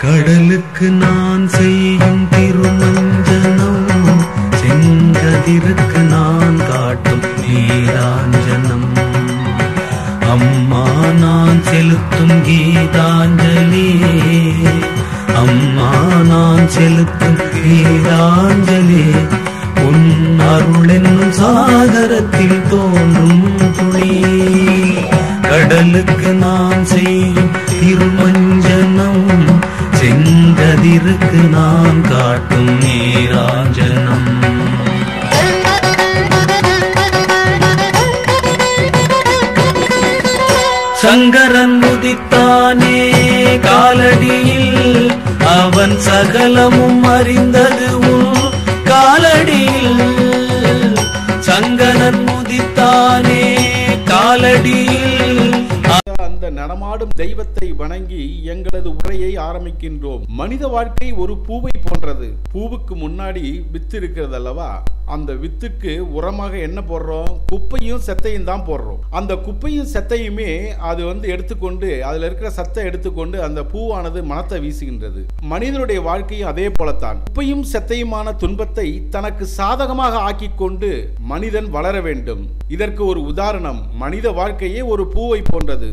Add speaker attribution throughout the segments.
Speaker 1: கடலுக்கு நான் செய்யும் திருமஞ்சனம், செங்கதிருக்கு நான் காட்டும் நீராஞ்சனம். அம்மா நான் செலுத்தும் கீதாஞ்சலி, அம்மா நான் செலுத்தும் கீதாஞ்சலி. உன் அருள் என்னும் சாகரத்தில் தோன்றும் துளி. கடலுக்கு நான் செய்யும் திருமஞ்சனம், செங்கதிருக்கு நான் காட்டும் நீராஞ்சனம். சங்கரன் உதித்தானே காலடியில், அவன் சகலமும் அறிந்தது உன் காலடியில். சங்கரன் உதித்தானே காலடியில்.
Speaker 2: அந்த நடமாடும் தெய்வத்தை வணங்கி எங்களது உரையை ஆரம்பிக்கின்றோம். மனித வாழ்க்கை ஒரு பூவை போன்றது. பூவுக்கு முன்னாடி வித்து இருக்கிறது அல்லவா? அந்த வித்துக்கு உரமாக என்ன போடுறோம்? குப்பையும் செத்தையும் தான் போடுறோம். அந்த குப்பையும் செத்தையுமே அது எடுத்துக்கொண்டு, அதுல இருக்கிற சத்தை எடுத்துக்கொண்டு அந்த பூவானது மனத்தை வீசுகின்றது. மனிதனுடைய வாழ்க்கையும் அதே போலத்தான். குப்பையும் செத்தையுமான துன்பத்தை தனக்கு சாதகமாக ஆக்கி கொண்டு மனிதன் வளர வேண்டும். இதற்கு ஒரு உதாரணம் மனித வாழ்க்கையே ஒரு பூவை போன்றது.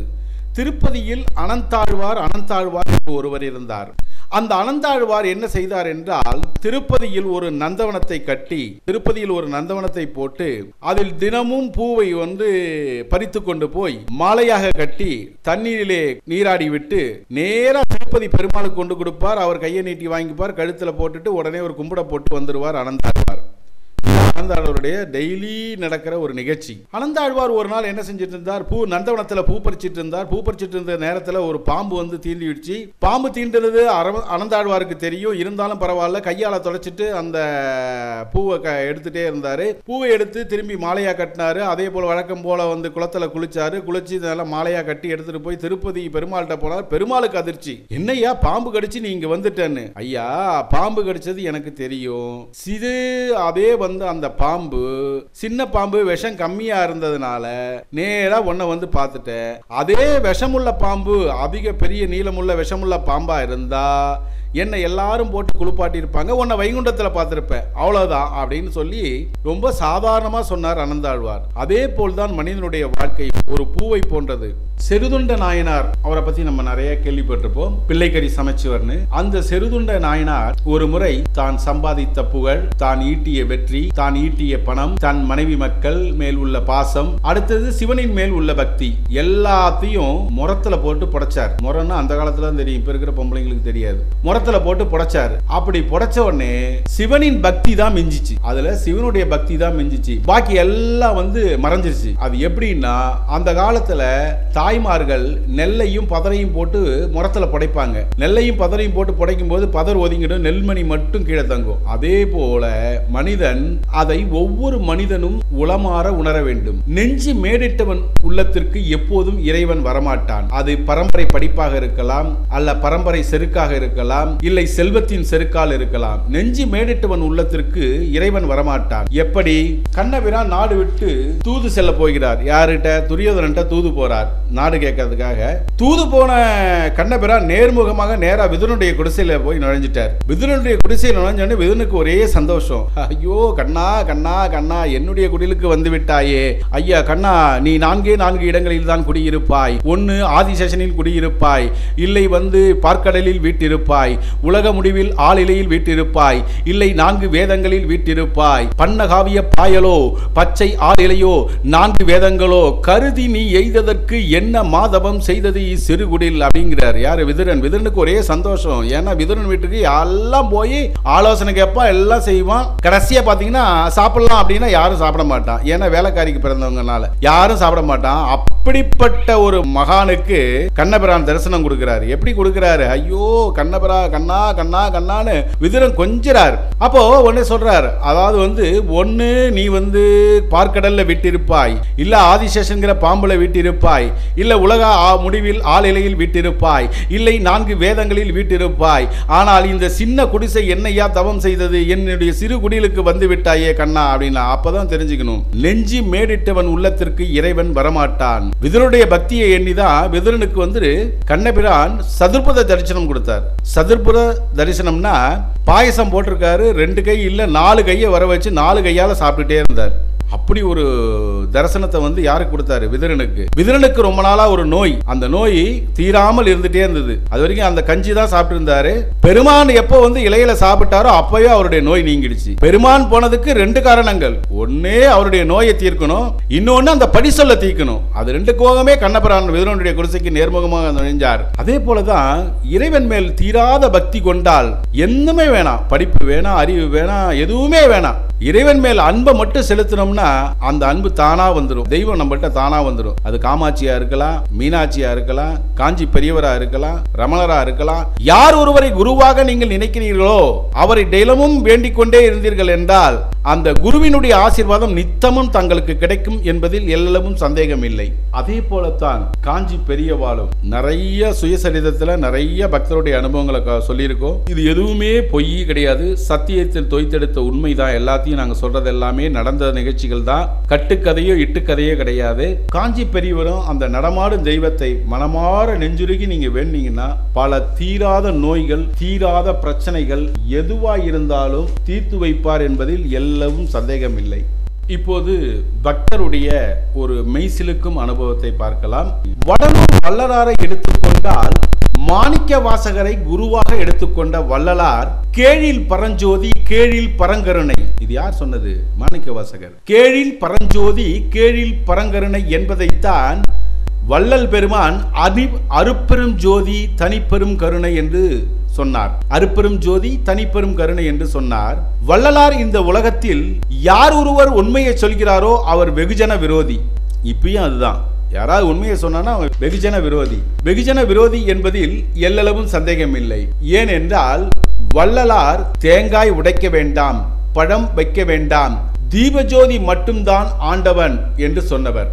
Speaker 2: திருப்பதியில் அனந்தாழ்வார் என்று ஒருவர் இருந்தார். அந்த அனந்தாழ்வார் என்ன செய்தார் என்றால், திருப்பதியில் ஒரு நந்தவனத்தை கட்டி, திருப்பதியில் ஒரு நந்தவனத்தை போட்டு அதில் தினமும் பூவை பறித்து கொண்டு போய் மாலையாக கட்டி தண்ணீரிலே நீராடி விட்டு நேரா திருப்பதி பெருமாளுக்கு கொண்டு கொடுப்பார். அவர் கையை நீட்டி வாங்கிப்பார், கழுத்துல போட்டுட்டு உடனே ஒரு கும்பிட போட்டு வந்துடுவார் அனந்தாழ்வார். அனந்தாழ்வாருடைய டெய்லி நடக்கிற ஒரு நிகழ்ச்சி. அனந்தாழ்வார் ஒரு நாள் என்ன செஞ்சிட்டு இருந்தார்? நந்தவனத்துல பூ பறிச்சிட்டு இருந்தார். பூ பறிச்சிட்டு இருந்த நேரத்துல ஒரு பாம்பு தீண்டிடுச்சு. பாம்பு தீண்டினது அனந்தாழ்வாருக்கு தெரியும். இருந்தாலும் பரவாயில்ல, கையால தொடச்சிட்டு அந்த பூவை எடுத்துட்டே இருந்தாரு. பூவை எடுத்து திரும்பி மாலையா கட்டினாரு. அதே போல வழக்கம் போல குளத்துல குளிச்சாரு. குளிச்சு இதெல்லாம் மாலையா கட்டி எடுத்துட்டு போய் திருப்பதி பெருமாள்கிட்ட போனார். பெருமாளுக்கு அதிர்ச்சி. என்னையா பாம்பு கடிச்சு நீ இங்க வந்துட்டேன்னு. ஐயா, பாம்பு கடிச்சது எனக்கு தெரியும். சிறு அதே அந்த பாம்பு சின்ன பாம்பு விஷம் கம்மியா இருந்ததுனால நேரா உன்னை பார்த்துட்டேன். அதே விஷமுள்ள பாம்பு அதிக பெரிய நீளமுள்ள விஷமுள்ள பாம்பா இருந்தா என்னை எல்லாரும் போட்டு குளிப்பாட்டி இருப்பாங்க, உன்னை வைகுண்டத்துல பார்த்திருப்பேன், அவ்வளவுதான் அப்படின்னு சொல்லி ரொம்ப சாதாரணமா சொன்னார் அனந்தாழ்வார். அதே போல்தான் மனிதனுடைய வாழ்க்கை ஒரு பூவை போன்றது. செருதுண்ட நாயனார், அவரை பத்தி நம்ம நிறைய கேள்விப்பட்டிருப்போம். பிள்ளைக்கறி சமைச்சவர்னு. அந்த செருதுண்ட நாயனார் ஒரு முறை தான் சம்பாதித்த புகழ், தான் ஈட்டிய வெற்றி, தான் ஈட்டிய பணம், தன் மனைவி மக்கள் மேல் உள்ள பாசம், அடுத்தது சிவனின் மேல் உள்ள பக்தி எல்லாத்தையும் முரத்துல போட்டு புடைச்சார். முறைன்னா அந்த காலத்துல தான் தெரியும், இப்ப இருக்கிற பொம்பளைங்களுக்கு தெரியாது. முரத்துல போட்டு புடைச்சார். அப்படி புடைச்ச உடனே சிவனின் பக்தி தான் மிஞ்சிச்சு. அதுல சிவனுடைய பக்தி தான் மிஞ்சிச்சு. பாக்கி எல்லாம் மறைஞ்சிருச்சு. அது எப்படின்னா, அந்த காலத்துல தாய்மார்கள் நெல்லையும் பதரையும் போட்டு முரத்துல புடைப்பாங்க. நெல்லையும் பதரையும் போட்டு புடைக்கும் போது பதர் ஒதுங்கிடும், நெல்மணி மட்டும் கீழே தங்கும். அதே போல மனிதன் அதை ஒவ்வொரு மனிதனும் உளமாற உணர வேண்டும். நெஞ்சு மேடிட்டவன் உள்ளத்திற்கு எப்போதும் இறைவன் வரமாட்டான். அது பரம்பரை படிப்பாக இருக்கலாம், அல்ல பரம்பரை செருக்காக இருக்கலாம், இல்லை செல்வத்தின் செருக்கால் இருக்கலாம். நெஞ்சு மேடிட்டவன் உள்ளத்திற்கு இறைவன் வரமாட்டான். எப்படி? கண்ணபிரான் நாடு விட்டு தூது செல்ல போகிறார். யார்கிட்ட? துரியோதனன்ட்ட தூது போறார் நாடு கேட்கறதுக்காக. தூது போன கண்ணபிரான் நேர்முகமாக நேரா விதுரனுடைய குடிசையில போய் நுழைஞ்சிட்டார். விதுரனுடைய குடிசையில் நுழைஞ்சோடனே விதுரனுக்கு ஒரே சந்தோஷம். ஐயோ கண்ணா கண்ணா கண்ணா, என்னுடைய குடிலுக்கு வந்து விட்டாயே. ஐயா கண்ணா, நீ 4 இடங்களில் தான் குடியிருப்பாய். ஒன்னு ஆதிசேஷனில் குடியிருப்பாய், இல்லை பார்க்கடலில் வீட்டிருப்பாய், உலக முடிவில் ஆளிலையில் வீட்டிருப்பாய், இல்லை 4 வேதங்களில் வீட்டிருப்பாய். பண்ணகாவிய பாயலோ பச்சை ஆளிலையோ 4 வேதங்களோ கருதி நீ எய்ததற்கு என்ன மாதவம் செய்தது சிறுகுடில் அப்படிங்கிறார். யாரு? விதுரன். விதுரனுக்கு ஒரே சந்தோஷம். ஏன்னா விதுரன் வீட்டுக்கு எல்லாம் போய் ஆலோசனை கேட்பான், எல்லாம் செய்வான். கடைசியா பாத்தீங்கன்னா சாப்பிடலாம் அப்படின்னா யாரும் சாப்பிட மாட்டான். ஏன்னா வேலைக்காரிக்கு பிறந்தவங்கனால யாரும் சாப்பிட மாட்டான். அப்படிப்பட்ட ஒரு மகானுக்கு கண்ணபிரான் தரிசனம் கொடுக்கிறாரு. எப்படி கொடுக்கிறாரு? ஐயோ கண்ணபிரா கண்ணா கண்ணா கண்ணான்னு விதுரன் கொஞ்சிறார். அப்போ ஒன்னு சொல்றார், அதாவது ஒன்னு நீ பார்க்கடல்ல விட்டிருப்பாய், இல்ல ஆதிசேஷன்கிற பாம்புல வீட்டிருப்பாய், இல்ல உலக முடிவில் ஆளிலையில் வீட்டிருப்பாய், இல்லை 4 வேதங்களில் வீட்டிருப்பாய். ஆனால் இந்த சின்ன குடிசை என்னையா தவம் செய்தது? என்னுடைய சிறு குடிலுக்கு வந்து விட்டாயே கண்ணா அப்படின்னா அப்பதான் தெரிஞ்சுக்கணும். நெஞ்சி மேடிட்டவன் உள்ளத்திற்கு இறைவன் வரமாட்டான். விதுரனுடைய பக்தியை எண்ணிதான் விதுரனுக்கு கண்ணபிரான் சதுர்புத தரிசனம் கொடுத்தார். சதுர்புத தரிசனம்னா பாயசம் போட்டிருக்காரு, 2 கை இல்ல 4 கையை வர வச்சு 4 கையால சாப்பிட்டுட்டே இருந்தார். அப்படி ஒரு தரிசனத்தை யாருக்கு கொடுத்தாரு? விதுரனுக்கு. விதுரனுக்கு ரொம்ப நாளா ஒரு நோய், அந்த நோய் தீராமல் இருந்துட்டே இருந்தது. அது வரைக்கும் அந்த கஞ்சி தான் சாப்பிட்டு இருந்தாரு. பெருமான் எப்போ இலையில சாப்பிட்டாரோ அப்பவே அவருடைய நோய் நீங்கிடுச்சு. பெருமான் போனதுக்கு 2 காரணங்கள். ஒன்னே அவருடைய நோயை தீர்க்கணும், இன்னொன்னு அந்த படி சொல்ல தீர்க்கணும். அது 2 கோகமே கண்ணபிரான் விதுரனுடைய குடிசைக்கு நேர்முகமாக நுழைஞ்சார். அதே போலதான் இறைவன் மேல் தீராத பக்தி கொண்டால் எதுவுமே வேணாம், படிப்பு வேணாம், அறிவு வேணாம், எதுவுமே வேணாம். இறைவன் மேல் அன்பை மட்டும் செலுத்தினோம்னா அந்த அன்பு தானா வந்துடும். தெய்வம் நம்மகிட்ட தானா வந்துடும். அது காமாட்சியா இருக்கலாம், மீனாட்சியா இருக்கலாம், காஞ்சி பெரியவரா இருக்கலாம், ரமணரா இருக்கலாம். யார் ஒருவரை குருவாக நீங்கள் நினைக்கிறீர்களோ அவரை டெய்லமும் வேண்டிக் கொண்டே இருந்தீர்கள் என்றால் அந்த குருவினுடைய ஆசீர்வாதம் நித்தமும் தங்களுக்கு கிடைக்கும் என்பதில் எல்லவும் சந்தேகம் இல்லை. அதே போலத்தான் காஞ்சி பெரியவாளும் நிறைய சுயசரிதத்துல நிறைய பக்தருடைய அனுபவங்களை சொல்லியிருக்கோம். இது எதுவுமே பொய் கிடையாது, சத்தியத்தில் தோய்த்தெடுத்த உண்மைதான். எல்லாத்தையும் நாங்க சொல்றது எல்லாமே நடந்த நிகழ்ச்சிகள் தான், கட்டுக்கதையோ இட்டுக்கதையோ கிடையாது. காஞ்சி பெரியவரும் அந்த நடமாடும் தெய்வத்தை மனமாற நெஞ்சுருகி நீங்க வேண்டீங்கன்னா பல தீராத நோய்கள், தீராத பிரச்சனைகள் எதுவா இருந்தாலும் தீர்த்து வைப்பார் என்பதில் எல்லவும் சந்தேகம் இல்லை. இப்போது பக்தருடைய ஒரு மெய்சிலுக்கும் அனுபவத்தை பார்க்கலாம். வடலூர் வள்ளலாரை எடுத்துக்கொண்டால் மாணிக்க வாசகரை குருவாக எடுத்துக்கொண்ட வள்ளலார் கேழில் பரஞ்சோதி, கேழில் பரங்கருணை. இது யார் சொன்னது? மாணிக்க வாசகர். கேழில் பரஞ்சோதி, கேழில் பரங்கருணை என்பதைத்தான் வள்ளல் பெருமான் அருப்பெரும் ஜோதி தனிப்பெரும் கருணை என்று சொன்னார். அருப்பெரும் ஜோதி தனிப்பெரும் கருணை என்று சொன்னார். வள்ளலார் இந்த உலகத்தில் யார் ஒருவர் உண்மையை சொல்கிறாரோ அவர் வெகுஜன விரோதி. இப்பயும் அதுதான், யாராவது உண்மையை சொன்னா வெகுஜன விரோதி. வெகுஜன விரோதி என்பதில் எல்லளவும் சந்தேகம் இல்லை. ஏனென்றால் வள்ளலார் தேங்காய் உடைக்க வேண்டாம், பழம் வைக்க வேண்டாம், தீபஜோதி மட்டும்தான் ஆண்டவன் என்று சொன்னவர்.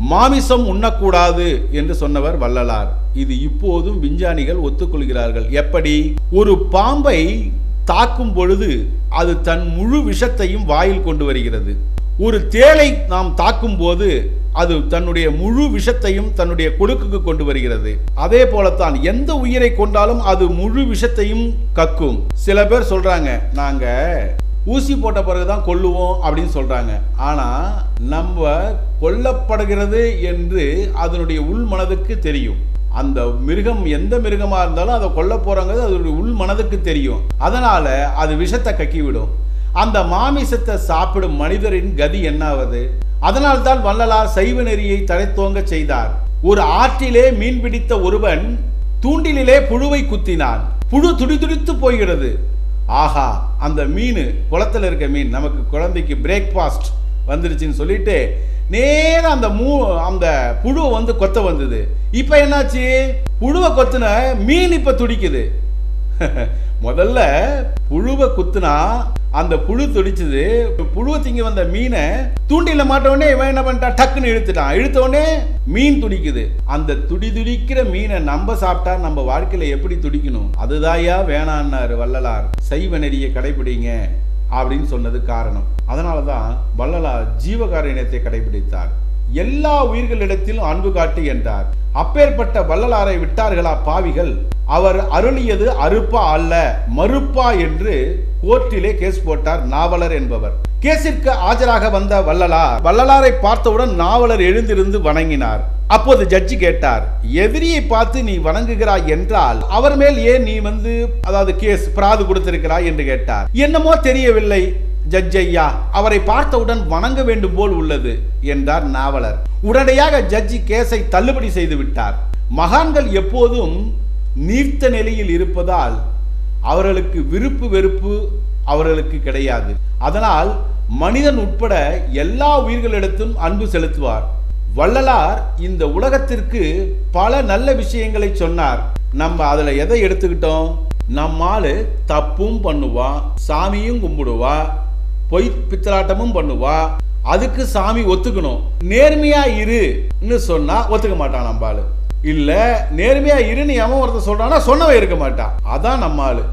Speaker 2: மாமிசம் உண்ணக்கூடாது என்று சொன்னவர் வள்ளலார். இது இப்போதும் விஞ்ஞானிகள் ஒத்துக்கொள்கிறார்கள். எப்படி? ஒரு பாம்பை தாக்கும் பொழுது அது தன் முழு விஷத்தையும் வாயில் கொண்டு வருகிறது. ஒரு தேளை நாம் தாக்கும் போது அது தன்னுடைய முழு விஷத்தையும் தன்னுடைய கொடுக்குக்கு கொண்டு வருகிறது. அதே போலத்தான் எந்த உயிரை கொண்டாலும் அது முழு விஷத்தையும் கக்கும். சில பேர் சொல்றாங்க நாங்க ஊசி போட்ட பிறகுதான் கொல்லுவோம் அப்படின்னு சொல்றாங்க. ஆனா நம்ம கொல்லப்படுகிறது என்று அதனுடைய உள் மனதுக்கு தெரியும். அந்த மிருகம் எந்த மிருகமா இருந்தாலும் அதை கொல்ல போறாங்க, அதனுடைய உள் மனதுக்கு தெரியும். அதனால அது விஷத்தை கக்கிவிடும். அந்த மாமிசத்தை சாப்பிடும் மனிதரின் கதி என்னாவது? அதனால்தான் வள்ளலார் சைவ நெறியை தழைத்தோங்க செய்தார். ஒரு ஆற்றிலே மீன் பிடித்த ஒருவன் தூண்டிலே புழுவை குத்தினான். புழு துடிதுடித்து போகிறது. ஆஹா, அந்த மீன், குளத்துல இருக்க மீன், நமக்கு குழந்தைக்கு பிரேக்ஃபாஸ்ட் வந்துருச்சுன்னு சொல்லிட்டு நேரா அந்த புழுவை கொத்த வந்தது. இப்ப என்னாச்சு? புழுவை கொத்துன மீன் இப்ப துடிக்குது. முதல்ல புழுவை குத்துனா அந்த புழு துடிச்சது. புழுவை திங்க வந்த மீனை தூண்டில மாட்ட உடனே இவன் என்ன பண்ணிட்டான்? டக்குன்னு இழுத்துட்டான். இழுத்த உடனே மீன் துடிக்குது. அந்த துடிக்கிற மீனை நம்ம சாப்பிட்டா நம்ம வாழ்க்கையில எப்படி துடிக்கணும்? அதுதாயா வேணான்னாரு வள்ளலார். சைவ நெறியை கடைபிடிங்க அப்படின்னு சொன்னது காரணம். அதனாலதான் வள்ளலார் ஜீவகாருண்யத்தை கடைபிடித்தார். எல்லா உயிர்களிடத்திலும் அன்பு காட்டு என்றார். அப்பேற்பட்ட வள்ளலாரை விட்டார்களா பாவிகள்? அவர் அருளியது அறுப்பா அல்ல மறுப்பா என்று கோர்ட்டிலே கேஸ் போட்டார் நாவலர் என்பவர். கேசிற்கு ஆஜராக வந்த வள்ளலாரை பார்த்தவுடன் நாவலர் எழுந்திருந்து வணங்கினார். அப்போது ஜட்ஜி கேட்டார், எதிரியை பார்த்து நீ வணங்குகிறாய் என்றால் அவர் மேல் ஏன் நீ அதாவது கேஸ் பிராது கொடுத்திருக்கிறாய் என்று கேட்டார். என்னமோ தெரியவில்லை ஜட்ஜ் ஐயா, அவரை பார்த்தவுடன் வணங்க வேண்டும் போல் உள்ளது என்றார் நாவலர். உடனடியாக ஜட்ஜி கேஸை தள்ளுபடி செய்து விட்டார். மகான்கள் எப்போதும் நீர்த்த நிலையில் இருப்பதால் அவர்களுக்கு விருப்பு வெறுப்பு அவர்களுக்கு கிடையாது. அதனால் மனிதன் உட்பட எல்லா உயிர்களிடத்தும் அன்பு செலுத்துவார். வள்ளலார் இந்த உலகத்திற்கு பல நல்ல விஷயங்களை சொன்னார். நம்ம அதுல எதை எடுத்துக்கிட்டோம்? நம்மால் தப்பும் பண்ணுவா, சாமியும் கும்பிடுவா, பொய் பித்தலாட்டமும் பண்ணுவா. அதுக்கு சாமி ஒத்துக்கணும். நேர்மையா இருன்னு சொன்னா ஒத்துக்க மாட்டான். நம்பாளு இல்ல நேர்மையா இருன்னு எவன் ஒருத்தர் சொல்றானா சொன்னவன் இருக்க மாட்டான். அதான் நம்ம ஆளு.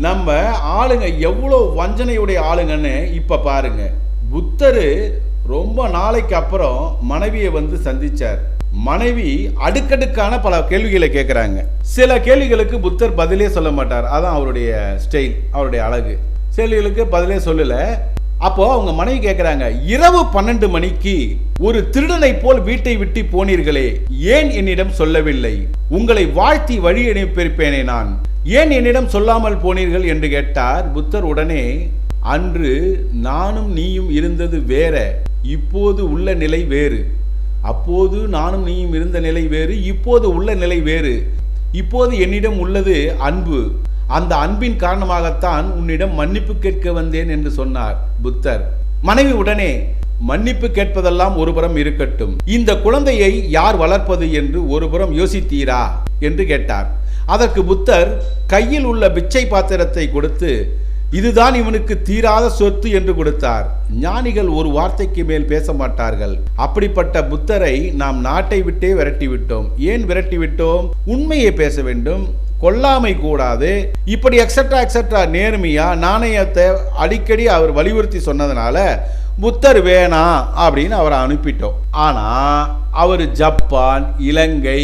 Speaker 2: நம்ம ஆளுங்க எவ்வளவு வஞ்சனையுடைய ஆளுங்கன்னு இப்ப பாருங்க. புத்தரு ரொம்ப நாளைக்கு அப்புறம் மனைவியை வந்து சந்திச்சார். மனைவி அடுக்கடுக்கான பல கேள்விகளை கேட்கிறாங்க. சில கேள்விகளுக்கு புத்தர் பதிலே சொல்ல மாட்டார். அதான் அவருடைய ஸ்டைல், அவருடைய அழகு. கேள்விகளுக்கு பதிலே சொல்லல. அப்போ அவங்க மனைவி கேட்கிறாங்க, இரவு 12 மணிக்கு ஒரு திருடனை போல் வீட்டை விட்டு போனீர்களே, ஏன் என்னிடம் சொல்லவில்லை? உங்களை வாழ்த்தி வழி அனுப்பியிருப்பேனே நான், ஏன் என்னிடம் சொல்லாமல் போனீர்கள் என்று கேட்டார். புத்தர் உடனே, அன்று நானும் நீயும் இருந்தது வேற, இப்போது உள்ள நிலை வேறு. அப்போது நானும் நீயும் இருந்த நிலை வேறு, இப்போது உள்ள நிலை வேறு. இப்போது என்னிடம் உள்ளது அன்பு, அந்த அன்பின் காரணமாகத்தான் உன்னிடம் மன்னிப்பு கேட்க வந்தேன் என்று சொன்னார் புத்தர். மனைவி உடனே, மன்னிப்பு கேட்பதெல்லாம் ஒருபுறம் இருக்கட்டும், இந்த குழந்தையை யார் வளர்ப்பது என்று ஒருபுறம் யோசித்தீரா என்று கேட்டார். அதற்கு புத்தர் கையில் உள்ள பிச்சை பாத்திரத்தை கொடுத்து, இதுதான் இவனுக்கு தீராத சொத்து என்று கொடுத்தார். ஞானிகள் ஒரு வார்த்தைக்கு மேல் பேச மாட்டார்கள். அப்படிப்பட்ட புத்தரை நாம் நாட்டை விட்டே விரட்டி விட்டோம். ஏன் விரட்டி விட்டோம்? உண்மையை பேச வேண்டும், கொல்லாமை கூடாது, இப்படி எக்ஸெட்ரா எக்ஸெட்ரா நேர்மையா நாணயத்தை அடிக்கடி அவர் வலியுறுத்தி சொன்னதுனால புத்தர் வேணாம் அப்படின்னு அவரை அனுப்பிட்டோம். ஆனா அவர் ஜப்பான், இலங்கை,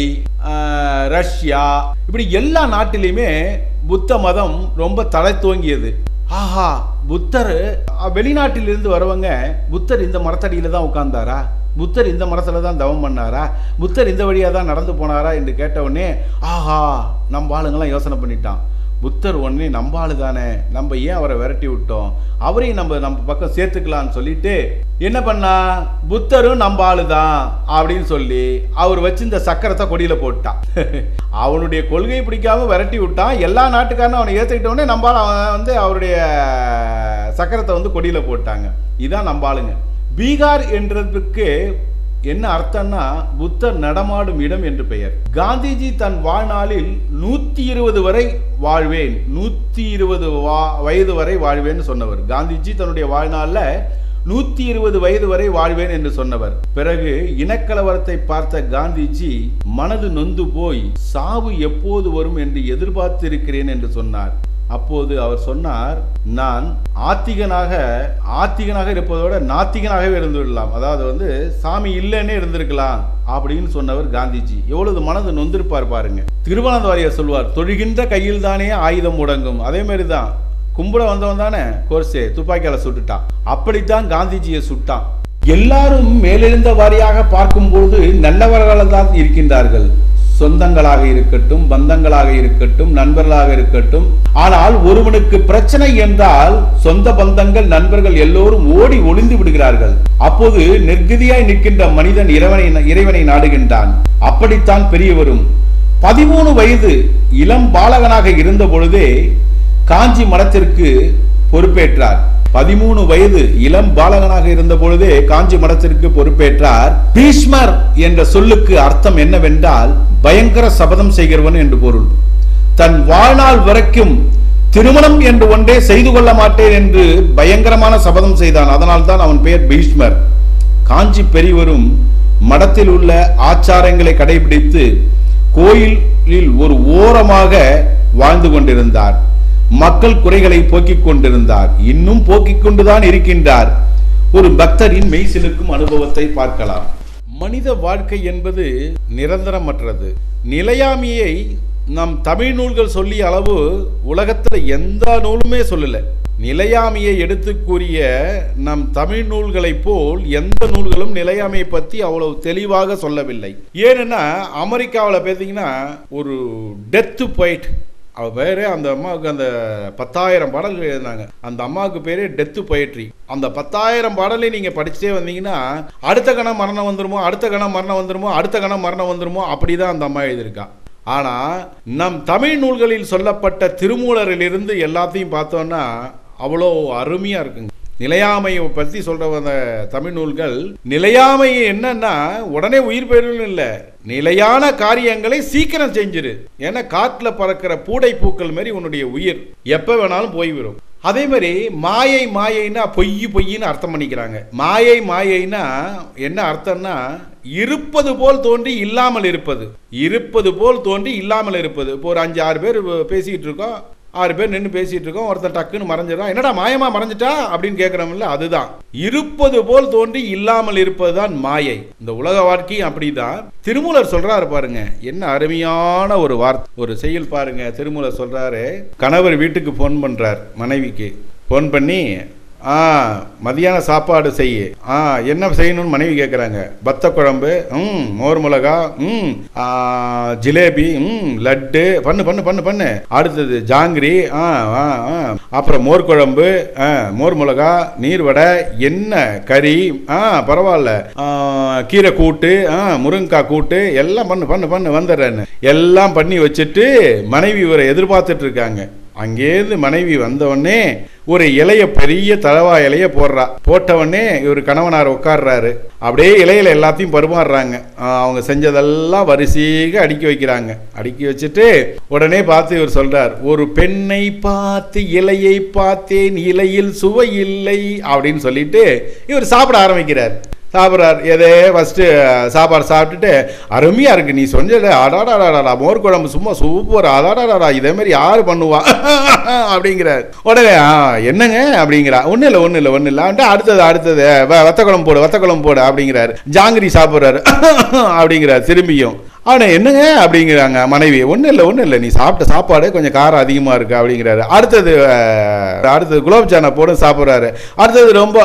Speaker 2: ரஷ்யா, இப்படி எல்லா நாட்டிலையுமே புத்த மதம் ரொம்ப தலை தோங்கியது. ஆஹா, புத்தர் வெளிநாட்டிலிருந்து வரவங்க, புத்தர் இந்த மரத்தடியில தான் உட்கார்ந்தாரா, புத்தர் இந்த மரத்துல தான் தவம் பண்ணாரா, புத்தர் இந்த வழியா தான் நடந்து போனாரா என்று கேட்டவுடனே, ஆஹா, நம்ம ஆளுங்கெல்லாம் யோசனை பண்ணிட்டான். புத்தர் உடனே நம்ம ஆளு தானே, நம்ம ஏன் அவரை விரட்டி விட்டோம், அவரையும் நம்ம பக்கம் சேர்த்துக்கலாம்னு சொல்லிட்டு என்ன பண்ணா, புத்தரும் நம்ம ஆளுதான் அப்படின்னு சொல்லி அவர் வச்சு இந்த சக்கரத்தை கொடியில போட்டான். அவனுடைய கொள்கை பிடிக்காம விரட்டி விட்டான். எல்லா நாட்டுக்காரனும் அவனை ஏத்துக்கிட்டோடனே நம்ம அவன் வந்து அவருடைய சக்கரத்தை வந்து கொடியில போட்டாங்க. இதான் நம்ம ஆளுங்க. பீகார் என்றதுக்கு என்ன அர்த்தம்னா புத்தர் நடமாடும் இடம் என்று பெயர். காந்திஜி தன் வாழ்நாளில் 120 வரை வாழ்வேன், 120 வயது வரை வாழ்வேன் சொன்னவர். காந்திஜி தன்னுடைய வாழ்நாள்ல 120 வயது வரை வாழ்வேன் என்று சொன்னவர். பிறகு இனக்கலவரத்தை பார்த்த காந்திஜி மனது நொந்து போய் சாவு எப்போது வரும் என்று எதிர்பார்த்திருக்கிறேன் என்று சொன்னார். அப்போது அவர் சொன்னார், நான் ஆத்திகனாக இருப்பதோட நாத்திகனாகவே இருந்து விடலாம், அதாவது வந்து சாமி இல்லைன்னே இருந்திருக்கலாம் அப்படின்னு சொன்னவர் காந்திஜி. எவ்வளவு மனது நொந்திருப்பார் பாருங்க. திருவண்ணாமலையார் சொல்வார், தொழுகின்ற கையில் தானே ஆயுதம் முடங்கும். அதே மாதிரிதான் கும்பிட வந்தவன் தானே கோர்ஸே துப்பாக்கியால சுட்டுட்டான். அப்படித்தான் காந்திஜியை சுட்டான். எல்லாரும் மேலெழுந்த வாரியாக பார்க்கும்போது நல்லவர்களாக தான் இருக்கின்றார்கள். சொந்தங்களாக இருக்கட்டும், பந்தங்களாக இருக்கட்டும், நண்பர்களாக இருக்கட்டும். ஆனால் ஒருவனுக்கு பிரச்சனை என்றால் சொந்த பந்தங்கள், நண்பர்கள் எல்லோரும் ஓடி ஒளிந்து விடுகிறார்கள். அப்போது நிர்கதியாய் நிற்கின்ற மனிதன் இறைவனை நாடுகின்றான். அப்படித்தான் பெரியவரும் 13 வயது இளம் பாலகனாக இருந்த பொழுதே காஞ்சி மடத்திற்கு பொறுப்பேற்றார். 13 வயது இளம் பாலகனாக இருந்த பொழுதே காஞ்சி மடத்திற்கு பொறுப்பேற்றார். பீஷ்மர் என்ற சொல்லுக்கு அர்த்தம் என்னவென்றால் பயங்கர சபதம் செய்கிறவன் என்று பொருள். தன் வாழ்நாள் வரைக்கும் திருமணம் என்று ஒன்றே செய்து கொள்ள மாட்டேன் என்று பயங்கரமான சபதம் செய்தான். அதனால் தான் அவன் பெயர் பீஷ்மர். காஞ்சி பெரியவரும் மடத்தில் உள்ள ஆச்சாரங்களை கடைபிடித்து கோயிலில் ஒரு ஓரமாக வாழ்ந்து கொண்டிருந்தார். மக்கள் குறைகளை போக்கிக் கொண்டிருந்தார். இன்னும் போக்கிக் கொண்டுதான் இருக்கின்றார். ஒரு பக்தரின் மெய்சிலுக்கும் அனுபவத்தை பார்க்கலாம். மனித வாழ்க்கை என்பது நிரந்தரமற்றது. நிலையாமையை நம் தமிழ் நூல்கள் சொல்லிய அளவு உலகத்துல எந்த நூலுமே சொல்லல. நிலையாமையை எடுத்து கூறிய நம் தமிழ் நூல்களை போல் எந்த நூல்களும் நிலையாமையை பத்தி அவ்வளவு தெளிவாக சொல்லவில்லை. ஏன்னா அமெரிக்காவில் பார்த்தீங்கன்னா ஒரு டெத் போயிட், அவ பேரு, அந்த அம்மாவுக்கு அந்த 10,000 பாடல்கள் எழுதினாங்க. அந்த அம்மாவுக்கு பேரு டெத்து பொயட்ரி. அந்த 10,000 பாடலை நீங்க படிச்சுட்டே வந்தீங்கன்னா அடுத்த கணம் மரணம் வந்துருமோ, அடுத்த கணம் மரணம் வந்துருமோ, அடுத்த கணம் மரணம் வந்துருமோ, அப்படிதான் அந்த அம்மா எழுதியிருக்கான். ஆனா நம் தமிழ் நூல்களில் சொல்லப்பட்ட திருமூலரிலிருந்து எல்லாத்தையும் பார்த்தோம்னா அவ்வளோ அருமையா இருக்குங்க. நிலையாமையை பற்றி சொல்ற அந்த தமிழ் நூல்கள் நிலையாமை என்னன்னா உடனே உயிர் பெறும் இல்லை, நிலையான காரியங்களை சீக்கிரம் செஞ்சிரு. ஏன்னா காட்டுல பறக்கிற பூடை பூக்கள் மாதிரி உன்னுடைய உயிர் எப்ப வேணாலும் போய்விடும். அதே மாதிரி மாயைன்னா பொய்ன்னு அர்த்தம் பண்ணிக்கிறாங்க. மாயைன்னா என்ன அர்த்தம்னா இருப்பது போல் தோன்றி இல்லாமல் இருப்பது. இருப்பது போல் தோன்றி இல்லாமல் இருப்பது. இப்போ ஒரு 5-6 பேர் பேசிக்கிட்டு இருக்கோம், 6 பேர் நின்று பேசிட்டு இருக்கோம், ஒருத்தன் டக்குன்னு மறைஞ்சிடறான், என்னடா மாயமா மறைஞ்சிட்டா அப்படின்னு கேட்கறோம்ல, அதுதான் இருப்பது போல் தோன்றி இல்லாமல் இருப்பது தான் மாயை. இந்த உலக வாழ்க்கையும் அப்படிதான். திருமூலர் சொல்றாரு பாருங்க, என்ன அருமையான ஒரு வார்த்தை, ஒரு செயல் பாருங்க. திருமூலர் சொல்றாரு, கணவர் வீட்டுக்கு போன் பண்றார் மனைவிக்கு. போன் பண்ணி மதியான சாப்பாடு செய்ய, என்ன செய்யணும்னு மனைவி கேட்குறாங்க. பத்த குழம்பு, மோர் மிளகா, ஜிலேபி, லட்டு, பண்ணு பண்ணு பண்ணு பண்ணு. அடுத்தது ஜாங்கிரி, அப்புறம் மோர் குழம்பு, மோர் மிளகா, நீர் வடை, என்ன கறி, பரவாயில்ல, கீரை கூட்டு, முருங்கைக்காய் கூட்டு, எல்லாம் பண்ணு பண்ணு பண்ணு வந்துடுறேன்னு எல்லாம் பண்ணி வச்சுட்டு மனைவி இவரை எதிர்பார்த்துட்டு இருக்காங்க. அங்கேருந்து மனைவி வந்தவொடனே ஒரு இலைய, பெரிய தலவா இலைய போடுறா. போட்டவொடனே இவர் கணவனார் உட்கார்றாரு. அப்படியே இலையில எல்லாத்தையும் பரிமாறுறாங்க. அவங்க செஞ்சதெல்லாம் வரிசையாக அடுக்கி வைக்கிறாங்க. அடுக்கி வச்சுட்டு உடனே பார்த்து இவர் சொல்றார், ஒரு பெண்ணை பார்த்து இலையை பார்த்தேன், இலையில் சுவை இல்லை அப்படின்னு சொல்லிட்டு இவர் சாப்பிட ஆரம்பிக்கிறார். சாப்பிட்றார். எதே ஃபஸ்ட்டு சாப்பாடு சாப்பிட்டுட்டு, அருமையாக இருக்குது நீ சொன்னது, அடாடாடாடா மோர் குழம்பு சும்மா சூப்பர், அடாடாடா இதேமாரி யார் பண்ணுவா அப்படிங்கிறார். உடனே என்னங்க அப்படிங்கிறா. ஒன்றும் இல்லை ஒன்றும் இல்லை ஒன்றும் இல்லை. அடுத்தது வத்த குழம்பு போடு அப்படிங்கிறாரு. ஜாங்கிரி சாப்பிட்றாரு அப்படிங்கிறார். திரும்பியும் ஆனால் என்னங்க அப்படிங்கிறாங்க மனைவி. ஒன்றும் இல்லை நீ சாப்பிட்ட சாப்பாடு கொஞ்சம் காரம் அதிகமாக இருக்கு அப்படிங்கிறாரு. அடுத்தது குலோப்ஜானை போட்டு சாப்பிட்றாரு. அடுத்தது ரொம்ப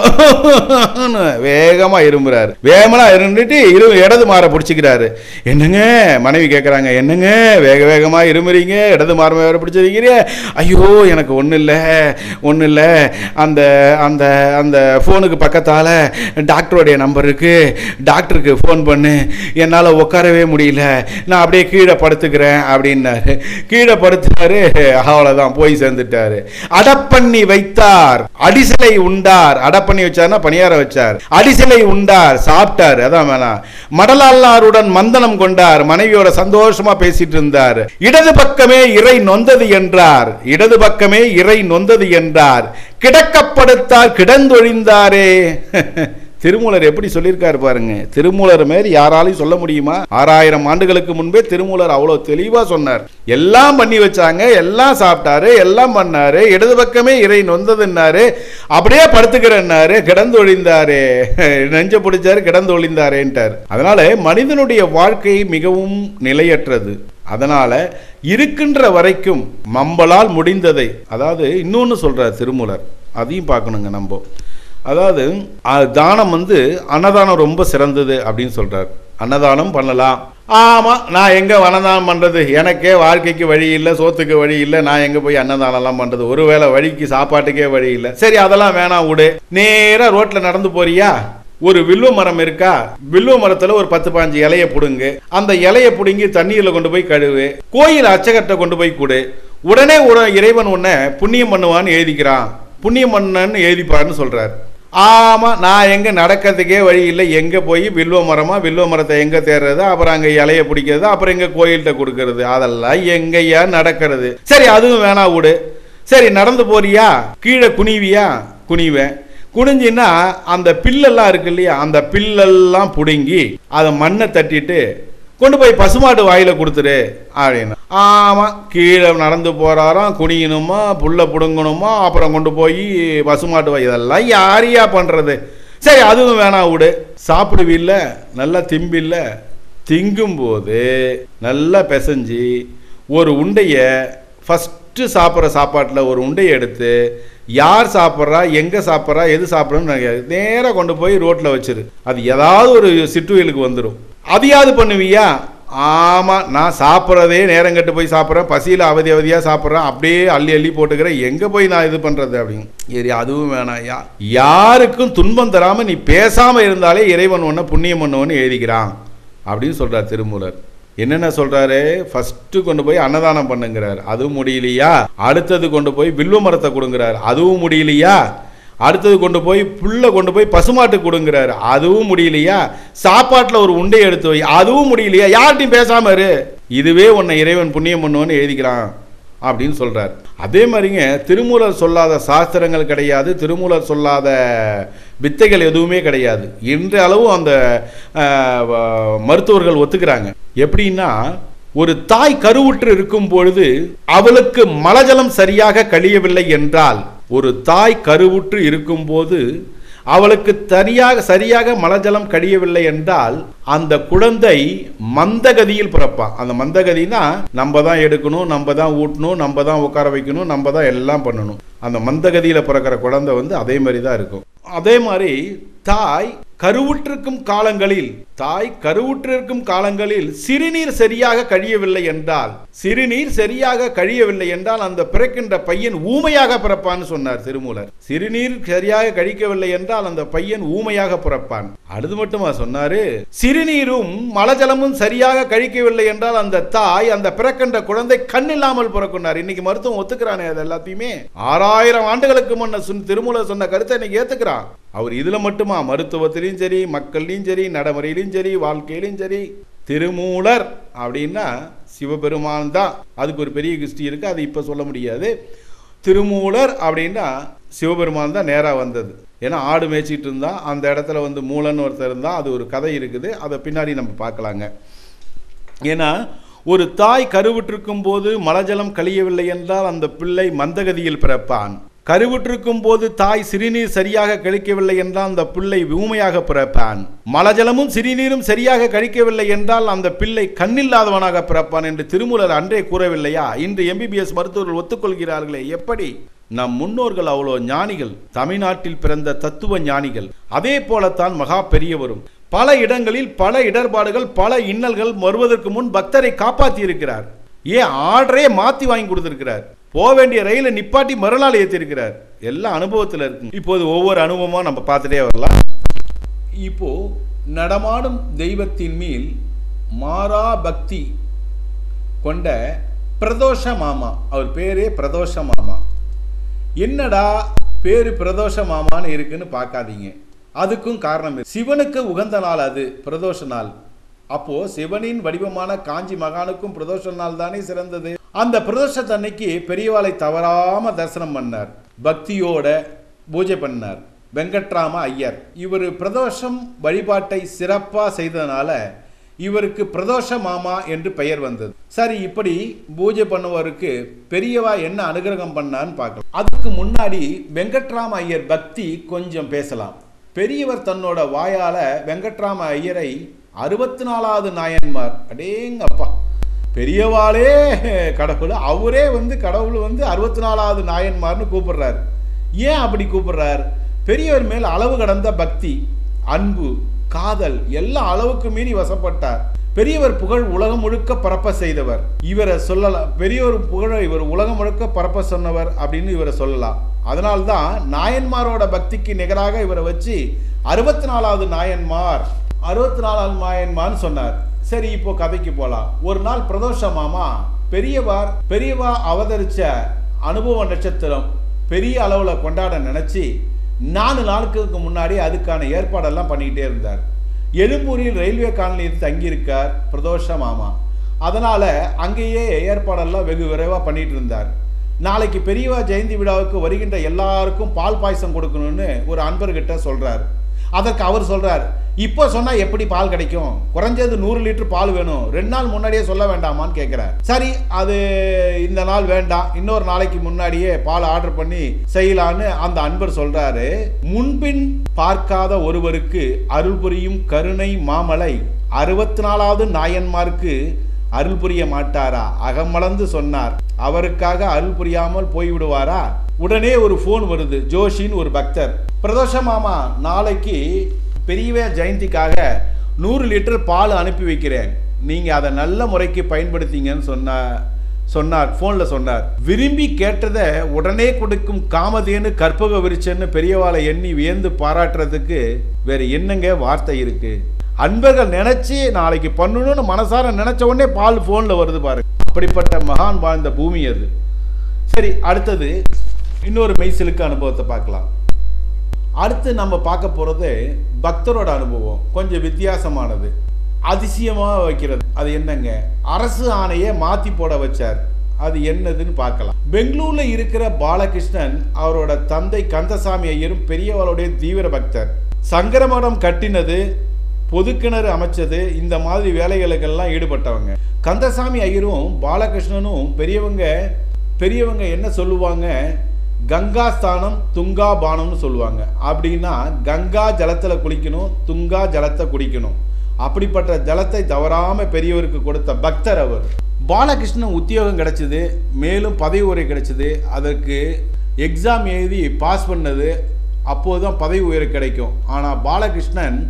Speaker 2: வேகமாக இரும்புறாரு. வேகமாக இருந்துட்டு இடது மாற பிடிச்சிக்கிறாரு. என்னங்க மனைவி கேட்குறாங்க, என்னங்க வேகமாக இருமுறீங்க, இடது மாற வேற பிடிச்சிருக்கிறீங்க. ஐயோ எனக்கு ஒன்றும் இல்லை அந்த அந்த அந்த ஃபோனுக்கு பக்கத்தால் டாக்டருடைய நம்பர் இருக்கு, டாக்டருக்கு ஃபோன் பண்ணு, என்னால் உட்காரவே முடியல, நான் அப்படியே கீழே படுத்துக்கிறேன் அப்படின்னாரு. கீழே படுத்தாரு. அவ்வளவுதான், போய் சேர்ந்துட்டாரு. அடப்பண்ணி வைத்தார், அடிசிலை உண்டார். அடப்பண்ணி வச்சார்னா பணியார வச்சார். அடிசிலை உண்டார், சாப்பிட்டார். அதான் வேணாம். மடலாளாருடன் மந்தனம் கொண்டார், மனைவியோட சந்தோஷமா பேசிட்டு இருந்தார். இடது பக்கமே இறை நொந்தது என்றார், இடது பக்கமே இறை நொந்தது என்றார். கிடக்கப்படுத்தார், கிடந்தொழிந்தாரே. திருமூலர் எப்படி சொல்லியிருக்காரு பாருங்க. திருமூலர் மாதிரி யாராலையும் சொல்ல முடியுமா? 6000 ஆண்டுகளுக்கு முன்பே திருமூலர் அவ்வளவு தெளிவா சொன்னார். எல்லாம் பண்ணி வச்சாங்க, எல்லாம் சாப்பிட்டாரு, எல்லாம் பண்ணாரு, இடது பக்கமே இறை நொந்ததுன்னாரு, அப்படியே படுத்துக்கிறேன்னாரு, கிடந்து ஒழிந்தாரு, நெஞ்ச பிடிச்சாரு, கிடந்து ஒழிந்தாரேன்ட்டார். அதனால மனிதனுடைய வாழ்க்கை மிகவும் நிலையற்றது. அதனால இருக்கின்ற வரைக்கும் நம்மளால் முடிந்ததை, அதாவது இன்னொன்னு சொல்றார் திருமூலர், அதையும் பார்க்கணுங்க நம்ம. அதாவது தானம் அன்னதானம் ரொம்ப சிறந்தது அப்படின்னு சொல்றார். அன்னதானம் பண்ணலாம். ஆமா, நான் எங்க அன்னதானம் பண்றது, எனக்கே வாழ்க்கைக்கு வழி இல்லை, சோத்துக்கு வழி இல்லை, நான் எங்க போய் அன்னதானம்லாம் பண்றது, ஒருவேளை வழிக்கு சாப்பாட்டுக்கே வழி இல்லை. சரி அதெல்லாம் வேணாம் விடு. நேரா ரோட்ல நடந்து போறியா, ஒரு வில்வ மரம் இருக்கா, வில்வ மரத்துல ஒரு 10-15 இலைய புடுங்கு, அந்த இலைய புடுங்கி தண்ணீர்ல கொண்டு போய் கழுவு, கோயில் அச்சகத்தை கொண்டு போய் கொடு, உடனே இறைவன் உன்னை புண்ணியம் பண்ணுவான்னு எழுதிக்கிறான், புண்ணியம் பண்ணன்னு எழுதிப்பாருன்னு சொல்றாரு. ஆமா, நான் எங்க நடக்கிறதுக்கே வழி இல்லை, எங்க போய் வில்வ மரத்தை எங்க தேர்றது, அப்புறம் அங்க இலைய பிடிக்கிறது, அப்புறம் எங்க கோயில்கிட்ட கொடுக்கறது, அதெல்லாம் எங்கய்யா நடக்கிறது. சரி அதுவும் வேணா விடு. சரி நடந்து போறியா, கீழே குனிவியா, குனிவேன். குனிஞ்சின்னா அந்த பில்லெல்லாம் இருக்கு இல்லையா, அந்த பில்லெல்லாம் புடுங்கி அதை மண்ணை தட்டிட்டு கொண்டு போய் பசுமாட்டு வாயில கொடுத்துரு அப்படின்னு. ஆமா, கீழே நடந்து போறாராம், குனியணுமா, புல்ல புடுங்கணுமா, அப்புறம் கொண்டு போய் பசுமாட்டு வாய், இதெல்லாம் யாரையா பண்றது. சரி அதுவும் வேணா விடு. சாப்பிடுவில்ல, நல்லா திம்பில்ல, திங்கும் போது நல்லா பிசைஞ்சு ஒரு உண்டைய, ஃபர்ஸ்ட் சாப்பிட்ற சாப்பாட்டில் ஒரு உண்டையை எடுத்து, யார் சாப்பிட்றா, எங்கே சாப்பிட்றா, எது சாப்பிட்றன்னு நேராக கொண்டு போய் ரோட்டில் வச்சிரு. அது ஏதாவது ஒரு சிற்றுயிலுக்கு வந்துடும். அதையாவது பண்ணுவியா? ஆமாம், நான் சாப்பிட்றதே நேரம் கட்டு போய் சாப்பிட்றேன், பசியில் அவதியாக சாப்பிட்றேன், அப்படியே அள்ளி போட்டுக்கிறேன், எங்கே போய் நான் இது பண்ணுறது அப்படின்னு. சரி அதுவும் வேணாம். யாருக்கும் துன்பம் தராமல் நீ பேசாமல் இருந்தாலே இறைவன் ஒன்று புண்ணியம் பண்ணுவோன்னு எழுதிக்கிறான் அப்படின்னு சொல்கிறார் திருமூலர். என்னென்ன சொல்றாரு? ஃபர்ஸ்ட் கொண்டு போய் அன்னதானம் பண்ணுங்கிறார், அதுவும் முடியலையா? அடுத்தது கொண்டு போய் வில்வ மரத்தை கொடுங்கிறார், அதுவும் முடியலையா? அடுத்தது கொண்டு போய் புல்ல கொண்டு போய் பசுமாட்டு கொடுங்கிறாரு, அதுவும் முடியலையா? சாப்பாட்டில் ஒரு உண்டை எடுத்து வை, அதுவும் முடியலையா? யார்கிட்டையும் பேசாம இரு, இதுவே உன்னை இறைவன் புண்ணியம் பண்ணுவோன்னு எழுதிக்கிறான் அப்படின்னு சொல்றார். அதே மாதிரிங்க திருமூலர் சொல்லாத சாஸ்திரங்கள் கிடையாது, திருமூலர் சொல்லாத வித்தைகள் எதுவுமே கிடையாது. இன்றளவும் அந்த மருத்துவர்கள் ஒத்துக்கிறாங்க. எப்படின்னா, ஒரு தாய் கருவுற்று இருக்கும் பொழுது அவளுக்கு மலஜலம் சரியாக கழியவில்லை என்றால், ஒரு தாய் கருவுற்று இருக்கும் போது அவளுக்கு சரியாக மலஜலம் கழியவில்லை என்றால் அந்த குழந்தை மந்தகதியில் பிறப்பான். அந்த மந்தகதினா நம்ம தான் எடுக்கணும், நம்ம தான் ஊட்டணும், நம்ம தான் உட்கார வைக்கணும், நம்ம தான் எல்லாம் பண்ணணும். அந்த மந்தகதியில பிறக்கிற குழந்தை அதே மாதிரி தான் இருக்கும். அதே மாதிரி தாய் கருவுற்றிருக்கும் காலங்களில் சிறுநீர் சரியாக கழியவில்லை என்றால் அந்த பிறக்கின்ற பையன் ஊமையாக பிறப்பான்னு சொன்னார் திருமூலர். சிறுநீர் சரியாக கழிக்கவில்லை என்றால் அந்த பையன் ஊமையாக பிறப்பான். அது மட்டுமா சொன்னாரு, சிறுநீரும் மலஜலமும் சரியாக கழிக்கவில்லை என்றால் அந்த தாய் அந்த பிறக்கின்ற குழந்தை கண்ணில்லாமல் பிறக்குனார். இன்னைக்கு மருத்துவம் ஒத்துக்கிறானே அது எல்லாத்தையுமே. 6000 ஆண்டுகளுக்கு முன்ன திருமூலர் சொன்ன கருத்தை இன்னைக்கு ஏத்துக்கிறான். அவர் இதுல மட்டுமா, மருத்துவத்திலையும் சரி, மக்கள்லையும் சரி, நடைமுறையிலும் சரி, வாழ்க்கையிலும் சரி, திருமூலர் அப்படின்னா சிவபெருமான் தான். அதுக்கு ஒரு பெரிய ஹிஸ்டரி இருக்கு, அது இப்ப சொல்ல முடியாது. திருமூலர் அப்படின்னா சிவபெருமான் தான் நேரா வந்தது. ஏன்னா ஆடு மேய்ச்சிட்டு இருந்தா அந்த இடத்துல மூலன்னு ஒருத்தர் இருந்தா, அது ஒரு கதை இருக்குது, அதை பின்னாடி நம்ம பார்க்கலாங்க. ஏன்னா ஒரு தாய் கருவுற்றிருக்கும் போது மலஜலம் கழியவில்லை என்றால் அந்த பிள்ளை மந்தகதியில் பிறப்பான். கருவுற்றிருக்கும் போது தாய் சிறுநீர் சரியாக கழிக்கவில்லை என்றால் அந்த பிள்ளை ஊமையாக பிறப்பான். மலஜலமும் சிறுநீரும் சரியாக கழிக்கவில்லை என்றால் அந்த பிள்ளை கண்ணில்லாதவனாக பிறப்பான் என்று திருமூலர் அன்றே கூறவில்லையா? இன்று MBBS மருத்துவர்கள் ஒத்துக்கொள்கிறார்களே. எப்படி? நம் முன்னோர்கள் அவ்வளோ ஞானிகள், தமிழ்நாட்டில் பிறந்த தத்துவ ஞானிகள். அதே போலத்தான் மகா பெரியவரும் பல இடங்களில் பல இடர்பாடுகள், பல இன்னல்கள் வருவதற்கு முன் பக்தரை காப்பாற்றி இருக்கிறார். ஏன் ஆர்டரே மாத்தி வாங்கி கொடுத்திருக்கிறார். போக வேண்டிய ரயிலை நிப்பாட்டி மறுநாள் ஏற்றிருக்கிறார். எல்லா அனுபவத்தில் இருக்கு. இப்போது ஒவ்வொரு அனுபவமா நம்ம பார்த்துட்டே வரலாம். இப்போ நடமாடும் தெய்வத்தின் மேல் மாறா பக்தி கொண்ட பிரதோஷ மாமா, அவர் பேரே பிரதோஷ மாமா. என்னடா பேரு பிரதோஷ மாமான்னு இருக்குன்னு பார்க்காதீங்க. அதுக்கும் காரணம், சிவனுக்கு உகந்த நாள் அது பிரதோஷ நாள். அப்போ சிவனின் வடிவமான காஞ்சி மகானுக்கும் பிரதோஷ நாள் தானே சிறந்தது. அந்த பிரதோஷத்தன்னைக்கு பெரியவாளை தவறாம தரிசனம் பண்ணார், பக்தியோட பூஜை பண்ணார் வெங்கட்ராம ஐயர். இவர் பிரதோஷம் வழிபாட்டை சிறப்பா செய்ததனால இவருக்கு பிரதோஷ மாமா என்று பெயர் வந்தது. சரி, இப்படி பூஜை பண்ணுவருக்கு பெரியவா என்ன அனுகிரகம் பண்ணான்னு பார்க்கலாம். அதுக்கு முன்னாடி வெங்கட்ராம ஐயர் பக்தி கொஞ்சம் பேசலாம். பெரியவர் தன்னோட வாயால வெங்கட்ராம ஐயரை 64வது நாயன்மார், அடேங்கப்பா, பெரியவாளே கடவுள், அவரே கடவுள் 64வது நாயன்மார்னு கூப்பிடுறார். ஏன் அப்படி கூப்பிடுறார்? பெரியவர் மேல் அளவு கடந்த பக்தி, அன்பு, காதல் எல்லாம் அளவுக்கு மீறி வசப்பட்டார். பெரியவர் புகழ் உலகம் முழுக்க பரப்ப செய்தவர். இவரை சொல்லலாம், பெரியவர் புகழ இவர் உலகம் முழுக்க பரப்ப சொன்னவர் அப்படின்னு இவரை சொல்லலாம். அதனால்தான் நாயன்மாரோட பக்திக்கு நிகராக இவரை வச்சு 64வது நாயன்மார் 64வது நாயன்மார்னு சொன்னார். சரி, இப்போ கதைக்கு போலாம். ஒரு நாள் பிரதோஷ மாமா பெரியவா அவதரிச்ச அனுபவ நட்சத்திரம் பெரிய அளவுல கொண்டாட நினைச்சு 4 நாட்களுக்கு முன்னாடி அதுக்கான ஏற்பாடெல்லாம் பண்ணிக்கிட்டே இருந்தார். எழும்பூரில் ரயில்வே காலனியில் தங்கியிருக்கார் பிரதோஷ மாமா. அதனால அங்கேயே ஏற்பாடெல்லாம் வெகு விரைவா பண்ணிட்டு இருந்தார். நாளைக்கு பெரியவா ஜெயந்தி விழாவுக்கு வருகின்ற எல்லாருக்கும் பால் பாயசம் கொடுக்கணும்னு ஒரு அன்பர்கிட்ட சொல்றார். அதற்கு அவர் சொல்றார், இப்போ சொன்னா எப்படி பால் கிடைக்கும்? குறைஞ்சது 100 லிட்டர் பால் வேணும். 2 நாள் முன்னாடியே சொல்ல வேண்டாமான்னு கேட்கிறார். சரி, அது இந்த நாள் வேண்டாம், இன்னொரு நாளைக்கு முன்னாடியே பால் ஆர்டர் பண்ணி செய்யலான்னு அந்த அன்பர் சொல்றாரு. முன்பின் பார்க்காத ஒருவருக்கு அருள் புரியும் கருணை மாமலை 64வது நாயன்மார்க்கு அருள் புரிய மாட்டாரா? அகமளந்து சொன்னார். அவருக்காக அருள் புரியாமல் போய்விடுவாரா? உடனே ஒரு போன் வருது. ஜோஷின்னு ஒரு பக்தர், பிரதோஷ மாமா நாளைக்கு பெரியவா ஜெயந்திக்காக 100 லிட்டர் பால் அனுப்பி வைக்கிறேன், நீங்க அதை நல்ல முறைக்கு பயன்படுத்திங்கன்னு சொன்னார். போன்ல சொன்னார். விரும்பி கேட்டதை உடனே கொடுக்கும் காமதேனு கற்பக விருட்சன்னு பெரியவாளை எண்ணி வியந்து பாராட்டுறதுக்கு வேற என்னங்க வார்த்தை இருக்கு? அன்பர்கள் நினைச்சு நாளைக்கு பண்ணணும்னு மனசார நினைச்ச உடனே பால் போன்ல வருது பாருங்க. அப்படிப்பட்ட மகான் வாழ்ந்த பூமி அது. சரி, அடுத்தது இன்னொரு மெய்சிலுக்கு அனுபவத்தை பார்க்கலாம். அடுத்து நம்ம பார்க்க போறது பக்தரோட அனுபவம். கொஞ்சம் வித்தியாசமானது, அதிசயமா வைக்கிறது. அது என்னங்க? அரசு ஆணையை மாத்தி போட வச்சார். அது என்னதுன்னு பார்க்கலாம். பெங்களூர்ல இருக்கிற பாலகிருஷ்ணன் அவரோட தந்தை கந்தசாமி ஐயரும் பெரியவளுடைய தீவிர பக்தர். சங்கரமடம் கட்டினது, பொதுக்கிணறு அமைச்சது, இந்த மாதிரி வேலைகளுக்கெல்லாம் ஈடுபட்டவங்க. கந்தசாமி ஐயரும் பாலகிருஷ்ணனும் பெரியவங்க என்ன சொல்லுவாங்க, கங்கா ஸ்தானம் துங்கா பானம்னு சொல்லுவாங்க. அப்படின்னா கங்கா ஜலத்தில் குளிக்கணும், துங்கா ஜலத்தை குடிக்கணும். அப்படிப்பட்ட ஜலத்தை தவறாம பெரியவருக்கு கொடுத்த பக்தர் அவர். பாலகிருஷ்ணன் உத்தியோகம் கிடைச்சது, மேலும் பதவி உரை கிடைச்சது. அதற்கு எக்ஸாம் எழுதி பாஸ் பண்ணது, அப்போதுதான் பதவி உயர்வு கிடைக்கும். ஆனால் பாலகிருஷ்ணன்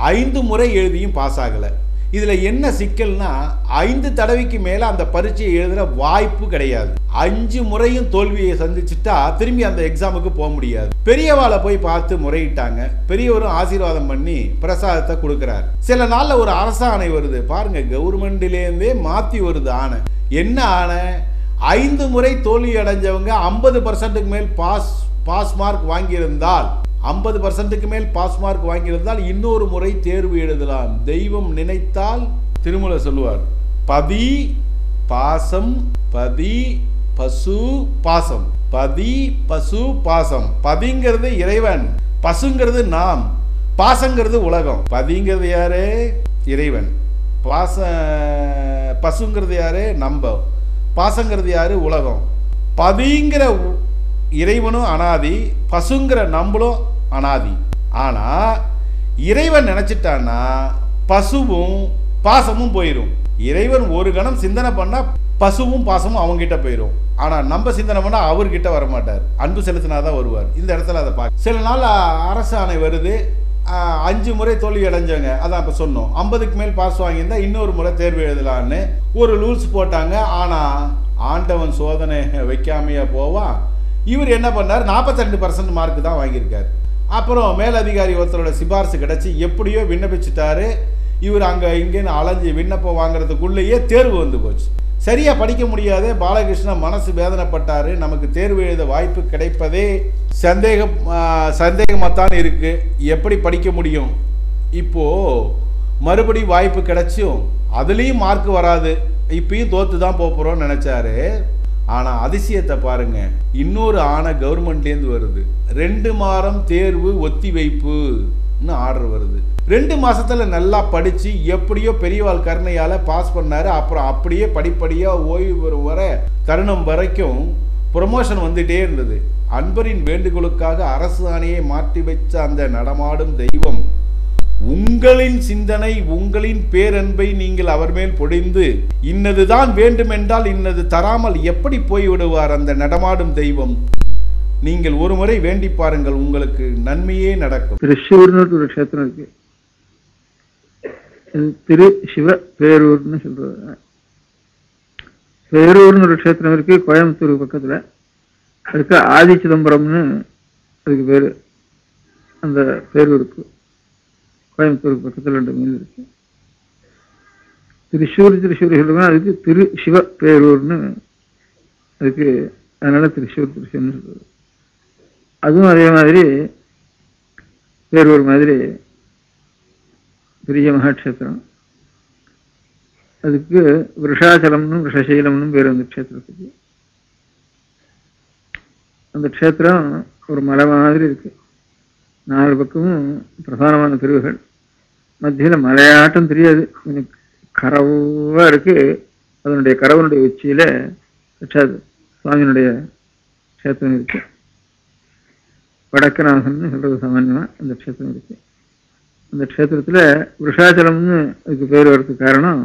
Speaker 2: 5 முறை எழுதியும் பாஸ் ஆகலை. இதில் என்ன சிக்கல்னா 5 தடவைக்கு மேலே அந்த பரீட்சையை எழுதுகிற வாய்ப்பு கிடையாது. 5 முறையும் தோல்வியை சந்திச்சுட்டா திரும்பி அந்த எக்ஸாமுக்கு போக முடியாது. பெரியவாளை போய் பார்த்து முறையிட்டாங்க. பெரியவரும் ஆசீர்வாதம் பண்ணி பிரசாதத்தை கொடுக்குறாரு. சில நாளில் ஒரு அரசாணை வருது பாருங்க, கவர்மெண்ட்லேருந்தே மாற்றி வருது ஆணை. என்ன ஆணை? 5 முறை தோல்வி அடைஞ்சவங்க 50% மேல் பாஸ் மார்க் வாங்கியிருந்தால் 50% மேல் பாஸ் மார்க் வாங்கியிருந்தால் இன்னொரு முறை தேர்வு எழுதலாம். தெய்வம் நினைத்தால் திருமூலர் சொல்லுவார், பதி பாசம், பதி பசு பாசம், பதி பசு பாசம். பதிங்கிறது இறைவன், பசுங்கிறது நாம், பாசங்கிறது உலகம். பதிங்கிறது யாரு? இறைவன். பசுங்கிறது யாரு? நம்ம. பாசங்கிறது யாரு? உலகம். பதிங்கிற இறைவனும் அனாதி, பசுங்கிற நம்மளும் அனாதி. ஆனா இறைவன் நினைச்சிட்டான்னா பசுவும் பாசமும் போயிடும். இறைவன் ஒரு கணம் சிந்தனை பண்ணா பசுவும் பாசமும் அவங்கிட்ட போயிடும். ஆனா நம்ம சிந்தனை பண்ணா அவர்கிட்ட வரமாட்டார், அன்பு செலுத்தினாதான் வருவார். இந்த இடத்துல அதை பார்க்க சில நாள் அரசாணை வருது. 5 முறை தோல்வி அடைஞ்சவங்க, அதான் இப்ப சொன்னோம், 50க்கு மேல் பாஸ் வாங்கியிருந்தா இன்னொரு முறை தேர்வு எழுதலான்னு ஒரு ரூல்ஸ் போட்டாங்க. ஆனா ஆண்டவன் சோதனை வைக்காமையா போவான். இவர் என்ன பண்ணார், 42% மார்க் தான் வாங்கியிருக்காரு. அப்புறம் மேலதிகாரி ஒருத்தரோட சிபாரிசு கிடைச்சி எப்படியோ விண்ணப்பிச்சுட்டாரு. இவர் அங்கே இங்கேன்னு அலைஞ்சு விண்ணப்பம் வாங்குறதுக்குள்ளேயே தேர்வு வந்து போச்சு. சரியா படிக்க முடியாத பாலகிருஷ்ணன் மனசு வேதனைப்பட்டாரு. நமக்கு தேர்வு எழுத வாய்ப்பு கிடைப்பதே சந்தேகமாகத்தான் இருக்கு, எப்படி படிக்க முடியும்? இப்போ மறுபடி வாய்ப்பு கிடைச்சும் அதுலேயும் மார்க் வராது, இப்பயும் தோத்து தான் போகிறோம்னு நினைச்சாரு. ஆனா அதிசயத்தை பாருங்க, இன்னொரு ஆணை கவர்மெண்ட்லேருந்து வருது. 2 மாதம் தேர்வு ஒத்தி வைப்புன்னு ஆர்டர் வருது. 2 மாசத்துல நல்லா படிச்சு எப்படியோ பெரியவாள் கருணையால பாஸ் பண்ணாரு. அப்புறம் அப்படியே படிப்படியா ஓய்வு பெறும் வர தருணம் வரைக்கும் ப்ரொமோஷன் வந்துட்டே இருந்தது. அன்பரின் வேண்டுகோளுக்காக அரசு ஆணையை மாற்றி வச்ச அந்த நடமாடும் தெய்வம் உங்களின் சிந்தனை, உங்களின் பேரன்பை நீங்கள் அவர் மேல் பொழிந்து இன்னதுதான் வேண்டும் என்றால் இன்னது தராமல் எப்படி போய்விடுவார் அந்த நடமாடும் தெய்வம்? நீங்கள் ஒரு முறை வேண்டி பாருங்கள், உங்களுக்கு நன்மையே நடக்கும்.
Speaker 3: திருச்சூர்னு ஒரு க்ஷேத்திரம் இருக்கு, திரு சிவ பேரூர்னு சொல்றது. பேரூர்னு ஒரு க்ஷேத்திரம் இருக்கு கோயம்புத்தூர் பக்கத்துல. அதுக்கு ஆதி சிதம்பரம்னு அதுக்கு பேரு. அந்த பேரூருக்கு கோயம்புத்தூருக்கு பக்கத்தில் 2 மீன் இருக்கு. திருச்சூர் சொல்லுவாங்க, அதுக்கு திரு சிவ பேரூர்னு அதுக்கு, அதனால திருச்சூர்னு சொல்றது. அதுவும் அதே மாதிரி பேரூர் மாதிரி பெரிய மகாட்சேத்திரம். அதுக்கு விஷாச்சலம்னு விஷசைலம்னு பேர் அந்த க்ஷேத்திரத்துக்கு. அந்த க்ஷேத்திரம் ஒரு மலை மாதிரி இருக்கு. 4 பக்கமும் பிரதானமான தெருவுகள், மத்தியில் மலையாட்டம் தெரியாது, கொஞ்சம் கரவா இருக்கு. அதனுடைய கரவனுடைய உச்சியில சுவாமியினுடைய க்ஷேத்திரம் இருக்கு. வடக்கநாதன் சொல்றது சாமான்யமா அந்த க்ஷேத்திரம் இருக்கு. அந்த க்ஷேத்திரத்துல விஷாச்சலம்னு அதுக்கு பேர் வர்றதுக்கு காரணம்,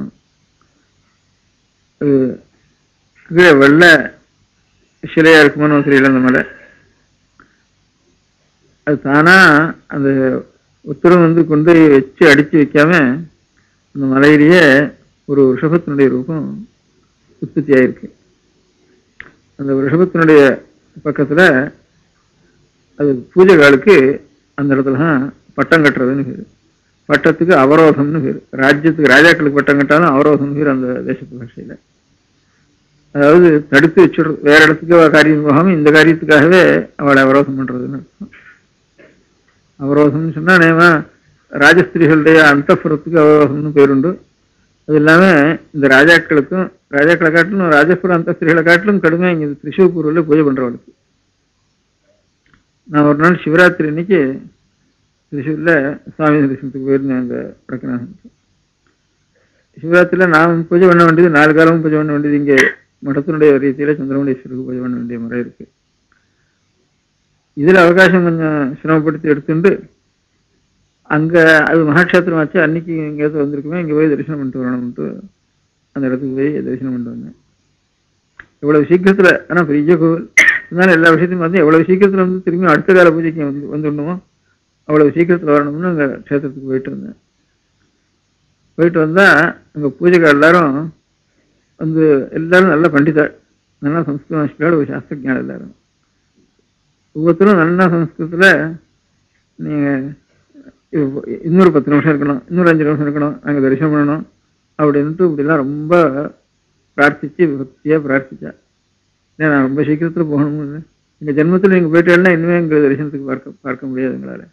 Speaker 3: வெள்ளை சிலையா இருக்குமான்னு தெரியல அந்த மலை. அது தானா அந்த உத்தரவு கொண்டு வச்சு அடிச்சு வைக்காம அந்த மலையிலேயே ஒரு ரிஷபத்தினுடைய ரூபம் உற்பத்தி ஆயிருக்கு. அந்த ரிஷபத்தினுடைய பக்கத்துல அது பூஜை காலுக்கு அந்த இடத்துலதான் பட்டம் கட்டுறதுன்னு பேரு. பட்டத்துக்கு அவரோதம்னு பேரு. ராஜ்யத்துக்கு ராஜாக்களுக்கு பட்டம் கட்டாலும் அவரோதம்னு பேரு அந்த தேசத்து பாஷையில. அதாவது தடுத்து வச்சுடுறது, வேற இடத்துக்கு காரியம் போகாம இந்த காரியத்துக்காகவே அவளை அவரோதம் பண்றதுன்னு அர்த்தம். அவரோதம்னு சொன்னா நேமா ராஜஸ்திரிகளுடைய அந்தப்புறத்துக்கு அவரோதம்னு பேருண்டு. அது இல்லாம இந்த ராஜாக்களுக்கும் ராஜாக்களை காட்டிலும் ராஜபுர அந்த ஸ்திரீகளை காட்டிலும் கடுமையாக இங்கே திரிசூர்பூரில் பூஜை பண்ணுறவளுக்கு. நான் ஒரு நாள் சிவராத்திரி அன்னைக்கு திரிசூரில் சுவாமி தரிசனத்துக்கு போயிருந்தேன். அங்கே வடக்கநாதனுக்கு சிவராத்திரியில் நான் பூஜை பண்ண வேண்டியது 4 காலமும் பூஜை பண்ண வேண்டியது. இங்கே மடத்தினுடைய ரீதியில் சந்திரமணீஸ்வருக்கு பூஜை பண்ண வேண்டிய முறை இருக்கு. இதில் அவகாசம் கொஞ்சம் சிரமப்படுத்தி எடுத்துட்டு அங்கே அது மகாட்சேத்திரம் ஆச்சு. அன்னைக்கு எங்கேயாவது வந்திருக்குமே, இங்கே போய் தரிசனம் பண்ணிட்டு வரணும்ட்டு அந்த இடத்துக்கு போய் தரிசனம் பண்ணிட்டு வந்தேன். எவ்வளவு சீக்கிரத்தில், ஆனால் பெரிய கோவில் இருந்தாலும் எல்லா விஷயத்தையும் வந்து எவ்வளவு சீக்கிரத்தில் வந்து திரும்பி அடுத்த கால பூஜைக்கு வந்துடணுமோ அவ்வளவு சீக்கிரத்தில் வரணும்னு அங்கே க்ஷேத்திரத்துக்கு போயிட்டு வந்தேன். போயிட்டு வந்தால் அங்கே பூஜைக்கார் எல்லாரும் வந்து எல்லாரும் நல்ல பண்டிதர், நல்லா சம்ஸ்கிருத ஒரு சாஸ்திரஜான எல்லாரும். ஒவ்வொருத்தரும் நல்லா சம்ஸ்கிருதத்தில் நீங்கள் இன்னொரு 10 நிமிஷம் இருக்கணும், இன்னொரு 5 நிமிஷம் இருக்கணும், நாங்கள் தரிசனம் பண்ணணும் அப்படின்ட்டு இப்படிலாம் ரொம்ப பிரார்த்திச்சு பக்தியாக பிரார்த்திச்சா. ஏன்னா நான் ரொம்ப சீக்கிரத்தில் போகணும்னு, எங்கள் ஜென்மத்தில் நீங்கள் போயிட்டேன்னா இனிமேல் எங்கள் தரிசனத்துக்கு பார்க்க முடியாது எங்களால்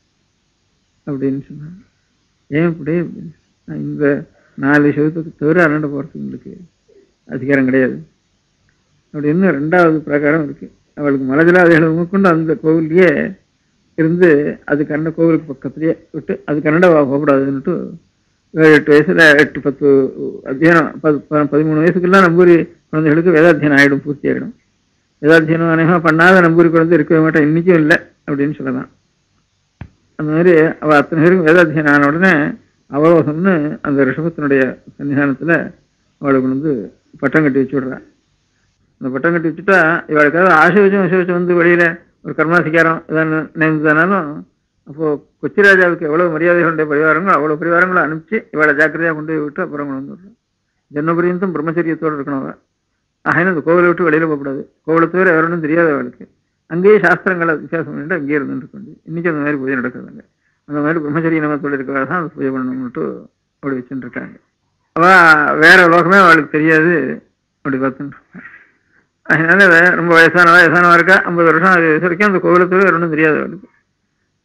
Speaker 3: அப்படின்னு சொன்னாங்க. ஏன் இப்படி? இந்த 4 சதத்துக்கு தவிர அண்ணாண்ட போகிறதுக்கு உங்களுக்கு அதிகாரம் கிடையாது அப்படின்னு 2வது பிரகாரம் இருக்கு. அவளுக்கு மலஜலாதிகளும் கொண்டு அந்த கோவிலையே இருந்து அது கன்னட கோவிலுக்கு பக்கத்துலேயே விட்டு அது கன்னடா போகக்கூடாதுன்னுட்டு 7-8 வயசுல 8-10 அத்தியானம் 13 வயசுக்கெல்லாம் நம்பூரி குழந்தைகளுக்கு வேதாத்தியானம் ஆகிடும், பூர்த்தி ஆகிடும். வேதாத்தியானம் அநேகமாக பண்ணாத நம்பூரி குழந்தை இருக்கவே மாட்டேன், இன்னைக்கும் இல்லை அப்படின்னு சொல்லலாம். அந்த மாதிரி அவள் அத்தனை பேருக்கும் வேதாத்தியானம் ஆன உடனே அவலோசம்னு அந்த ரிஷபத்தினுடைய சன்னிதானத்தில் அவளுக்கு வந்து பட்டம் கட்டி வச்சு விடுறான். அந்த பட்டம் கட்டி வச்சுட்டா இவளுக்காக ஆசை வந்து வெளியில் ஒரு கர்மாசிக்காரம் இதான் நினைந்ததானாலும் அப்போது கொச்சிராஜாவுக்கு எவ்வளோ மரியாதைகளுடைய பரிவாரங்களோ அவ்வளோ பரிவாரங்களும் அனுப்பிச்சு இவளை ஜாக்கிரதையாக கொண்டு போய் விட்டு அப்புறம் கொண்டு வந்துடுறான். ஜென்மபரியந்தம் பிரம்மச்சரியத்தோடு இருக்கணும் அவள். ஆகினா அந்த கோவிலை விட்டு வெளியில் போகக்கூடாது. கோவிலை தவிர வேறொன்றும் தெரியாத அவளுக்கு. அங்கேயே சாஸ்திரங்களை வித்தியாசம் பண்ணிட்டு அங்கேயே இருந்துட்டு கொண்டு இன்றைக்கி அந்த மாதிரி பூஜை நடக்குதுங்க. அந்த மாதிரி பிரம்மச்சரிய நமத்தோடு இருக்கிறவங்க தான் அந்த பூஜை பண்ணணும்னுட்டு அப்படி வச்சுட்டு இருக்காங்க. அவள் வேற லோகமே அவளுக்கு தெரியாது அப்படி பார்த்துட்டு இருக்காங்க. அதனால ரொம்ப வயசானவா இருக்கா, 50 வருஷம் வரைக்கும் அந்த கோவிலை தவிர வேற ஒன்றும் தெரியாது அவளுக்கு.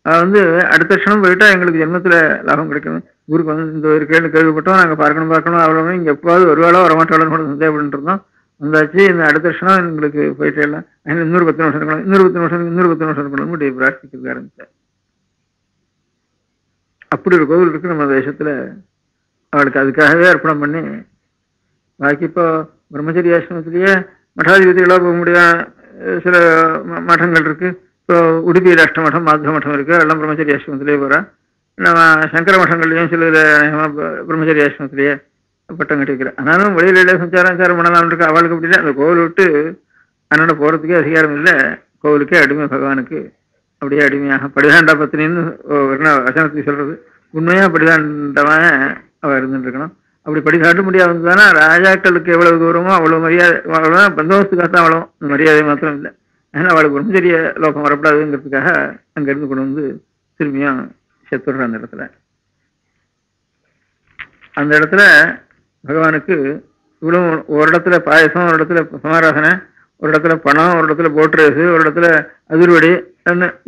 Speaker 3: அவள் வந்து அடுத்த க்ஷணம் போயிட்டா எங்களுக்கு ஜென்மத்தில் லாபம் கிடைக்கணும், ஊருக்கு வந்து இந்த ஒரு கேள்விப்பட்டோம், நாங்கள் பார்க்கணும் அவ்வளோ இங்கே எப்போது வருவாளோ வரமாட்டாளோன்னு கூட சந்தேகப்பட்டு இருந்தோம். வந்தாச்சு, இந்த அடுத்த வருஷம் எங்களுக்கு போயிட்டே எல்லாம் இன்னொரு 10 நிமிஷம் இருக்கணும், இன்னொரு 10 நிமிஷம் இருக்கணும்னு இப்படி பிரார்த்திக்க ஆரம்பித்தேன். அப்படி ஒரு கோவில் இருக்கு நம்ம தேசத்தில். அவளுக்கு அதுக்காகவே அர்ப்பணம் பண்ணி பாக்கி இப்போ பிரம்மச்சரிய ஆசிரமத்திலேயே மடாதிபதிகளாக போக முடியாத சில மடங்கள் இருக்கு. இப்போ உடுப்பியில் அஷ்டமடம் மாத்வ மடம் இருக்கு, எல்லாம் பிரம்மச்சரிய ஆசிரமத்திலேயே போகிறா. நம்ம சங்கர மடங்கள்லையும் சில பிரம்மச்சரிய ஆசிரமத்திலேயே பட்டம் கட்டி வைக்கிறேன். ஆனாலும் வெளியில சஞ்சாரம் பண்ணலாம் இருக்கு. அவளுக்கு அப்படின்னா அந்த கோவில் விட்டு அண்ணாண்ட போகிறதுக்கே அதிகாரம் இல்லை. கோவிலுக்கே அடிமை, பகவானுக்கு அப்படியே அடிமையாக படிதாண்டா பத்தினின்னு வசனத்துக்கு சொல்றது. உண்மையாக படிதாண்டமாக அவள் இருந்துட்டு இருக்கணும். அப்படி படி காட்ட முடியாது தானே ராஜாக்களுக்கு எவ்வளவு தூரமோ அவ்வளோ மரியாதை, அவ்வளோதான் பந்தோபஸ்துக்காக தான் அவ்வளோ மரியாதை மாத்திரம் இல்லை. ஏன்னா அவளுக்கு பிரம்மச்சரிய லோகம் வரப்படாதுங்கிறதுக்காக அங்கேருந்து கொண்டு வந்து திரும்பியும் செத்துடுற அந்த இடத்துல. அந்த இடத்துல பகவானுக்கு இவ்வளோ ஒரு இடத்துல பாயசம், ஒரு இடத்துல சமாராதனை, ஒரு இடத்துல பணம், ஒரு இடத்துல போட் ரேஸு, ஒரு இடத்துல அதிர்வடி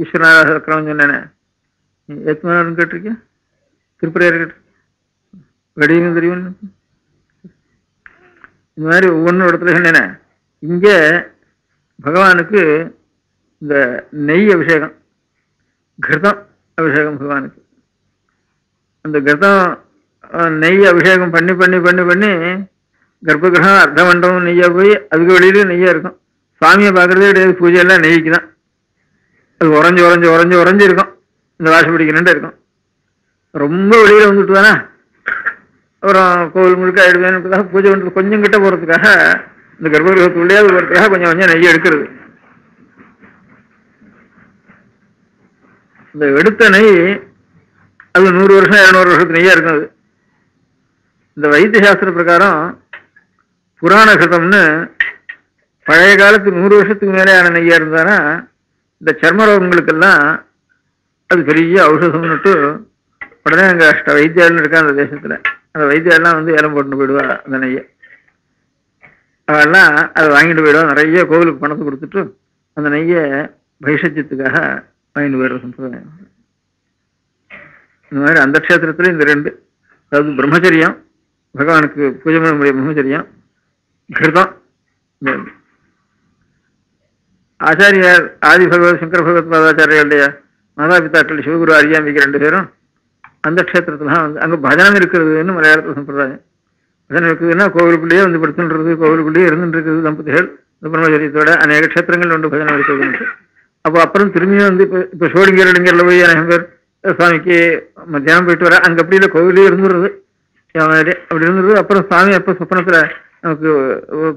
Speaker 3: ஈஸ்வரநாதக்கிரமம் சொன்னேனே எத்தனை கேட்டிருக்கேன், திருப்பரையார் கேட்டிருக்கேன், வெடியும் தெரியும். இந்த மாதிரி ஒவ்வொன்றும் இடத்துல சொன்னேனே. இங்கே பகவானுக்கு இந்த நெய் அபிஷேகம், கிருதம் அபிஷேகம் பகவானுக்கு. அந்த கிருதம் நெய் அபிஷேகம் பண்ணி பண்ணி பண்ணி பண்ணி கர்ப்பகிரகம் அர்த்த மண்டபம் நெய்யா போய் அதுக்கு வெளியில நெய்யா இருக்கும். சுவாமியை பார்க்கறதே கிடையாது, பூஜையெல்லாம் நெய்க்கு தான். அது உறைஞ்சி உறைஞ்சி உறைஞ்சி உறைஞ்சி இருக்கும், இந்த வாசப்படிக்கணுன்ட்டு இருக்கும். ரொம்ப வெளியில வந்துட்டு தானே அப்புறம் கோவில் முழுக்க ஆயிடுவேன்றதுக்காக பூஜை பண்ணுறது கொஞ்சம் கிட்ட போகிறதுக்காக இந்த கர்ப்பகிரகத்துள்ளே போகிறதுக்காக கொஞ்சம் கொஞ்சம் நெய் எடுக்கிறது. இந்த எடுத்த நெய் அது 100 வருஷம் 200 வருஷத்து நெய்யா இருக்கும். அது இந்த வைத்திய சாஸ்திர பிரகாரம் புராண கிருதம்னு பழைய காலத்து 100 வருஷத்துக்கு மேலேயான நெய்யா இருந்தானா இந்த சர்ம ரோகங்களுக்கெல்லாம் அது பெரிய ஔஷதம்னுட்டு உடனே அங்கே அஷ்ட வைத்தியாலும் இருக்கா அந்த தேசத்தில். அந்த வைத்தியாலாம் வந்து ஏலம் போட்டுன்னு போயிடுவா அந்த நெய்யை. அவெல்லாம் அதை வாங்கிட்டு போயிடுவா. நிறைய கோவிலுக்கு பணத்தை கொடுத்துட்டு அந்த நெய்யை பைஷத்தியத்துக்காக வாங்கிட்டு போயிடுற சம்பிரதாயம். இந்த மாதிரி அந்த க்ஷேத்திரத்தில் இந்த 2, அதாவது பிரம்மச்சரியம், பகவானுக்கு பூஜை பண்ண முடிய பிரம்மச்சரியம், கிருதம். ஆச்சாரியார் ஆதி பகவத் சங்கர பகவத் பாதாச்சாரியாருடைய மாதாபிதாக்கள் சிவகுரு அரியாம்பிக்கு 2 பேரும் அந்த க்ஷேத்திரத்துலாம் வந்து அங்கே பஜனம் இருக்கிறதுன்னு மலையாளத்தில் சம்பிரதாயம். பஜனம் இருக்குதுன்னா கோவிலுக்குள்ளேயே வந்து படுத்துன்றது, கோவிலுக்குள்ளேயே இருந்துட்டு இருக்குது தம்பதிகள் பிரம்மச்சரியத்தோட அநேக க்ஷேத்திரங்கள் உண்டு பஜனம் இருக்கிறதுன்ட்டு. அப்போ அப்புறம் திரும்பியும் வந்து இப்போ சோழிங்கரில் போய் அநேகம் பேர் சுவாமிக்கு மத்தியானம் போயிட்டு வர அங்கே அப்படி இல்லை, கோவிலே இருந்துடுறது அப்படி இருந்துருது. அப்புறம் சுவாமி எப்போ சொப்பனத்தில் நமக்கு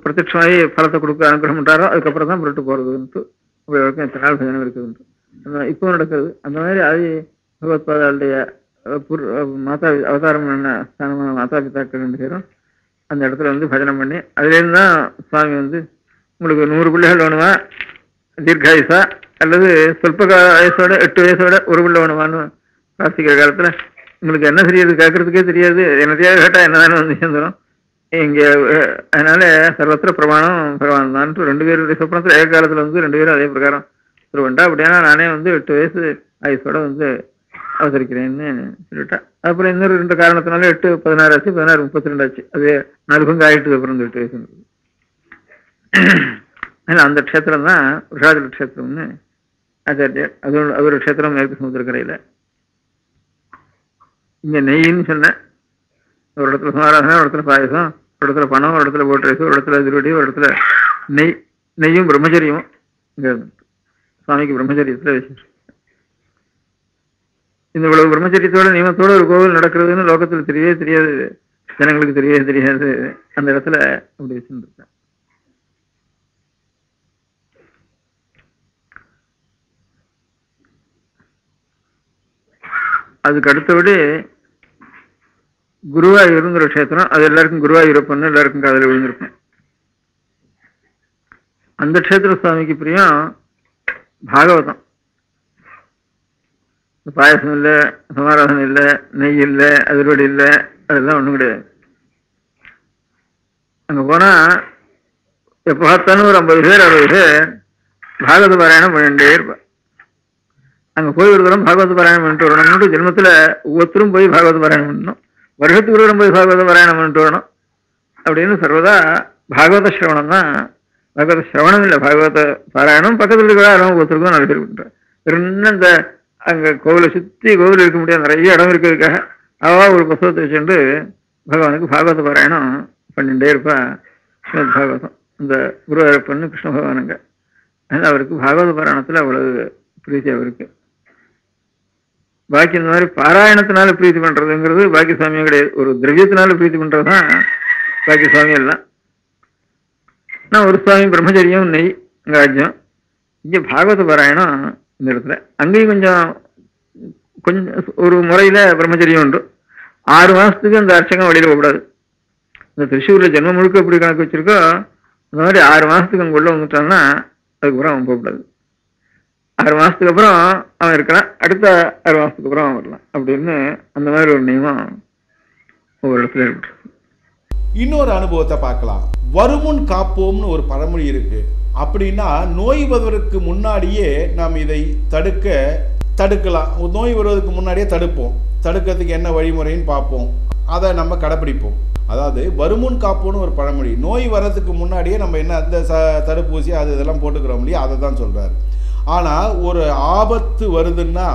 Speaker 3: பிரத்யட்சமாகி பலத்தை கொடுக்க அனுகிரகம் பண்ணுறாரோ அதுக்கப்புறம் தான் புரட்டு போகிறதுன்ட்டு அப்படி வழக்கம் எத்தனை நாள் பஜனம் இருக்குதுன்ட்டு இப்போ நடக்கிறது. அந்த மாதிரி ஆதி பகவத்பாதாளுடைய மாதா அவதாரம் என்ன ஸ்தானமான மாதா பிதாக்கள் 2 பேரும் அந்த இடத்துல வந்து பஜனம் பண்ணி அதுலேருந்து தான் சுவாமி வந்து உங்களுக்கு 100 பிள்ளைகள் வேணுமா தீர்காயுசா அல்லது சொல்ப வயசோட 8 வயசோட ஒரு பிள்ளை வேணுமான்னு பிரார்த்திக்கிற காலத்தில் உங்களுக்கு என்ன தெரியாது, கேட்கறதுக்கே தெரியாது, என்னத்தையாவது கேட்டால் என்னதானே வந்து சேர்ந்துடும் இங்கே. அதனால சர்வத்திர பிரமாணம் பகவான் தான் 2 பேருடைய சொப்பனத்தில் ஏக காலத்தில் வந்து 2 பேரும் அதே பிரகாரம் சொல்லுவேன்டா. அப்படின்னா நானே வந்து 8 வயசு ஆயுசோட வந்து அவதரிக்கிறேன்னு சொல்லிட்டா. அப்புறம் இன்னொரு 2 காரணத்தினால 8 16 ஆச்சு, 16 32 ஆச்சு. அது 4 பங்கு ஆயிட்டு அப்புறம் 8 வயசு. அதனால் அந்த க்ஷேத்திரம் தான் ரிஷாச்சல க்ஷேத்திரம்னு ஆச்சாரியார். அது ஒரு க்ஷேத்திரம் மேற்கு சமுத்திரக்கரையில். இங்கே நெய்ன்னு சொன்னேன். ஒரு இடத்துல சமாராதனை, ஒரு இடத்துல பாயசம், ஒரு இடத்துல பணம், ஒரு இடத்துல போட் ரைஸ், ஒரு இடத்துல திருவடி, ஒரு இடத்துல நெய்யும் பிரம்மச்சரியமும் இங்கே சுவாமிக்கு பிரம்மச்சரியத்தில் விசேஷம். இந்த இவ்வளவு பிரம்மச்சரியத்தோட நியமத்தோட ஒரு கோவில் நடக்கிறதுன்னு லோகத்தில் தெரியவே தெரியாது, ஜனங்களுக்கு தெரியவே தெரியாது. அந்த இடத்துல அப்படி வச்சுருக்கேன். அதுக்கு அடுத்தபடி குருவாயூருங்கிற க்ஷேத்திரம். அது எல்லாருக்கும் குருவாயூரப்பன்னு எல்லாருக்கும் காதல விழுந்திருக்கும். அந்த க்ஷேத்திர சுவாமிக்கு பிரியம் பாகவதம். பாயசம் இல்லை, சமாராதனம் இல்லை, நெய் இல்லை, அதிர்வடி இல்லை, அதெல்லாம் ஒன்றும் கிடையாது. அங்கே போனால் எப்போ பார்த்தாலும் ஒரு 50 பேர் 60 பேர் பாகவத பாராயணம் பண்ணிட்டே இருப்பேன். அங்கே போய் ஒரு தரம் பாகவத பாராயணம் பண்ணிட்டு வரணும்னு ஜென்மத்தில் ஒவ்வொருத்தரும் போய் பாகவத பாராயணம் பண்ணணும், வருஷத்துக்கு ஒரு தரம் போய் பாகவத பாராயணம் பண்ணிட்டு வரணும் அப்படின்னு சர்வதா பாகவத சிரவணம் தான். பாகவத சிரவணம் இல்லை, பாகவத பாராயணம். பக்கத்தில் இருக்கிற ஒவ்வொருத்தருக்கும் 4 பேர் பண்ணுறேன். இன்னும் இந்த அங்கே கோவிலை சுற்றி கோவில் இருக்க முடியாது, நிறைய இடம் இருக்கிறதுக்காக ஒரு புத்தகத்தை வச்சுட்டு பகவானுக்கு பாகவத பாராயணம் பண்ணிகிட்டே இருப்பா. ஸ்ரீமத் பாகவதம் இந்த குருவாயூரப்பன்னு கிருஷ்ண பகவானுங்க. அதனால் அவருக்கு பாகவத பாராயணத்தில் அவ்வளவு பிரீத்தி அவருக்கு. பாக்கி இந்த மாதிரி பாராயணத்தினால பிரீத்தி பண்ணுறதுங்கிறது பாக்கி சுவாமியும் கிடையாது. ஒரு திரவியத்தினால பிரீத்தி பண்ணுறது தான் பாக்கி சுவாமி எல்லாம். நான் ஒரு சுவாமி பிரம்மச்சரியம் நெய் ராஜ்யம். இங்கே பாகவத பாராயணம் இந்த இடத்துல. அங்கேயும் கொஞ்சம் ஒரு முறையில் பிரம்மச்சரியம் உண்டு. 6 மாதத்துக்கு அந்த அர்ச்சகம் வெளியில் போகக்கூடாது. இந்த திருச்சூரில் ஜென்மம் முழுக்க எப்படி கணக்கு வச்சிருக்கோ அந்த மாதிரி 6 மாதத்துக்கு அங்கே உள்ள வந்துட்டான்னா அதுக்கப்புறம் அவன் போகக்கூடாது. 6 மாதத்துக்கு அப்புறம் அவன் இருக்கலாம், அடுத்த 6 மாதத்துக்கு அப்புறம் அவன் வரலாம் அப்படின்னு அந்த மாதிரி ஒரு நியமம் ஒவ்வொரு இடத்துல இருக்கு.
Speaker 2: இன்னொரு அனுபவத்தை பார்க்கலாம். வருமுன் காப்போம்னு ஒரு பழமொழி இருக்கு. அப்படின்னா நோய் வருவதற்கு முன்னாடியே நாம் இதை தடுக்கலாம். நோய் வருவதற்கு முன்னாடியே தடுப்போம். தடுக்கிறதுக்கு என்ன வழிமுறைன்னு பார்ப்போம், அதை நம்ம கடைப்பிடிப்போம். அதாவது வருமுன் காப்போம்னு ஒரு பழமொழி. நோய் வர்றதுக்கு முன்னாடியே நம்ம என்ன அந்த தடுப்பூசி அது இதெல்லாம் போட்டுக்கிறோம் இல்லையா, அதை தான் சொல்றாரு. ஆனால் ஒரு ஆபத்து வருதுன்னா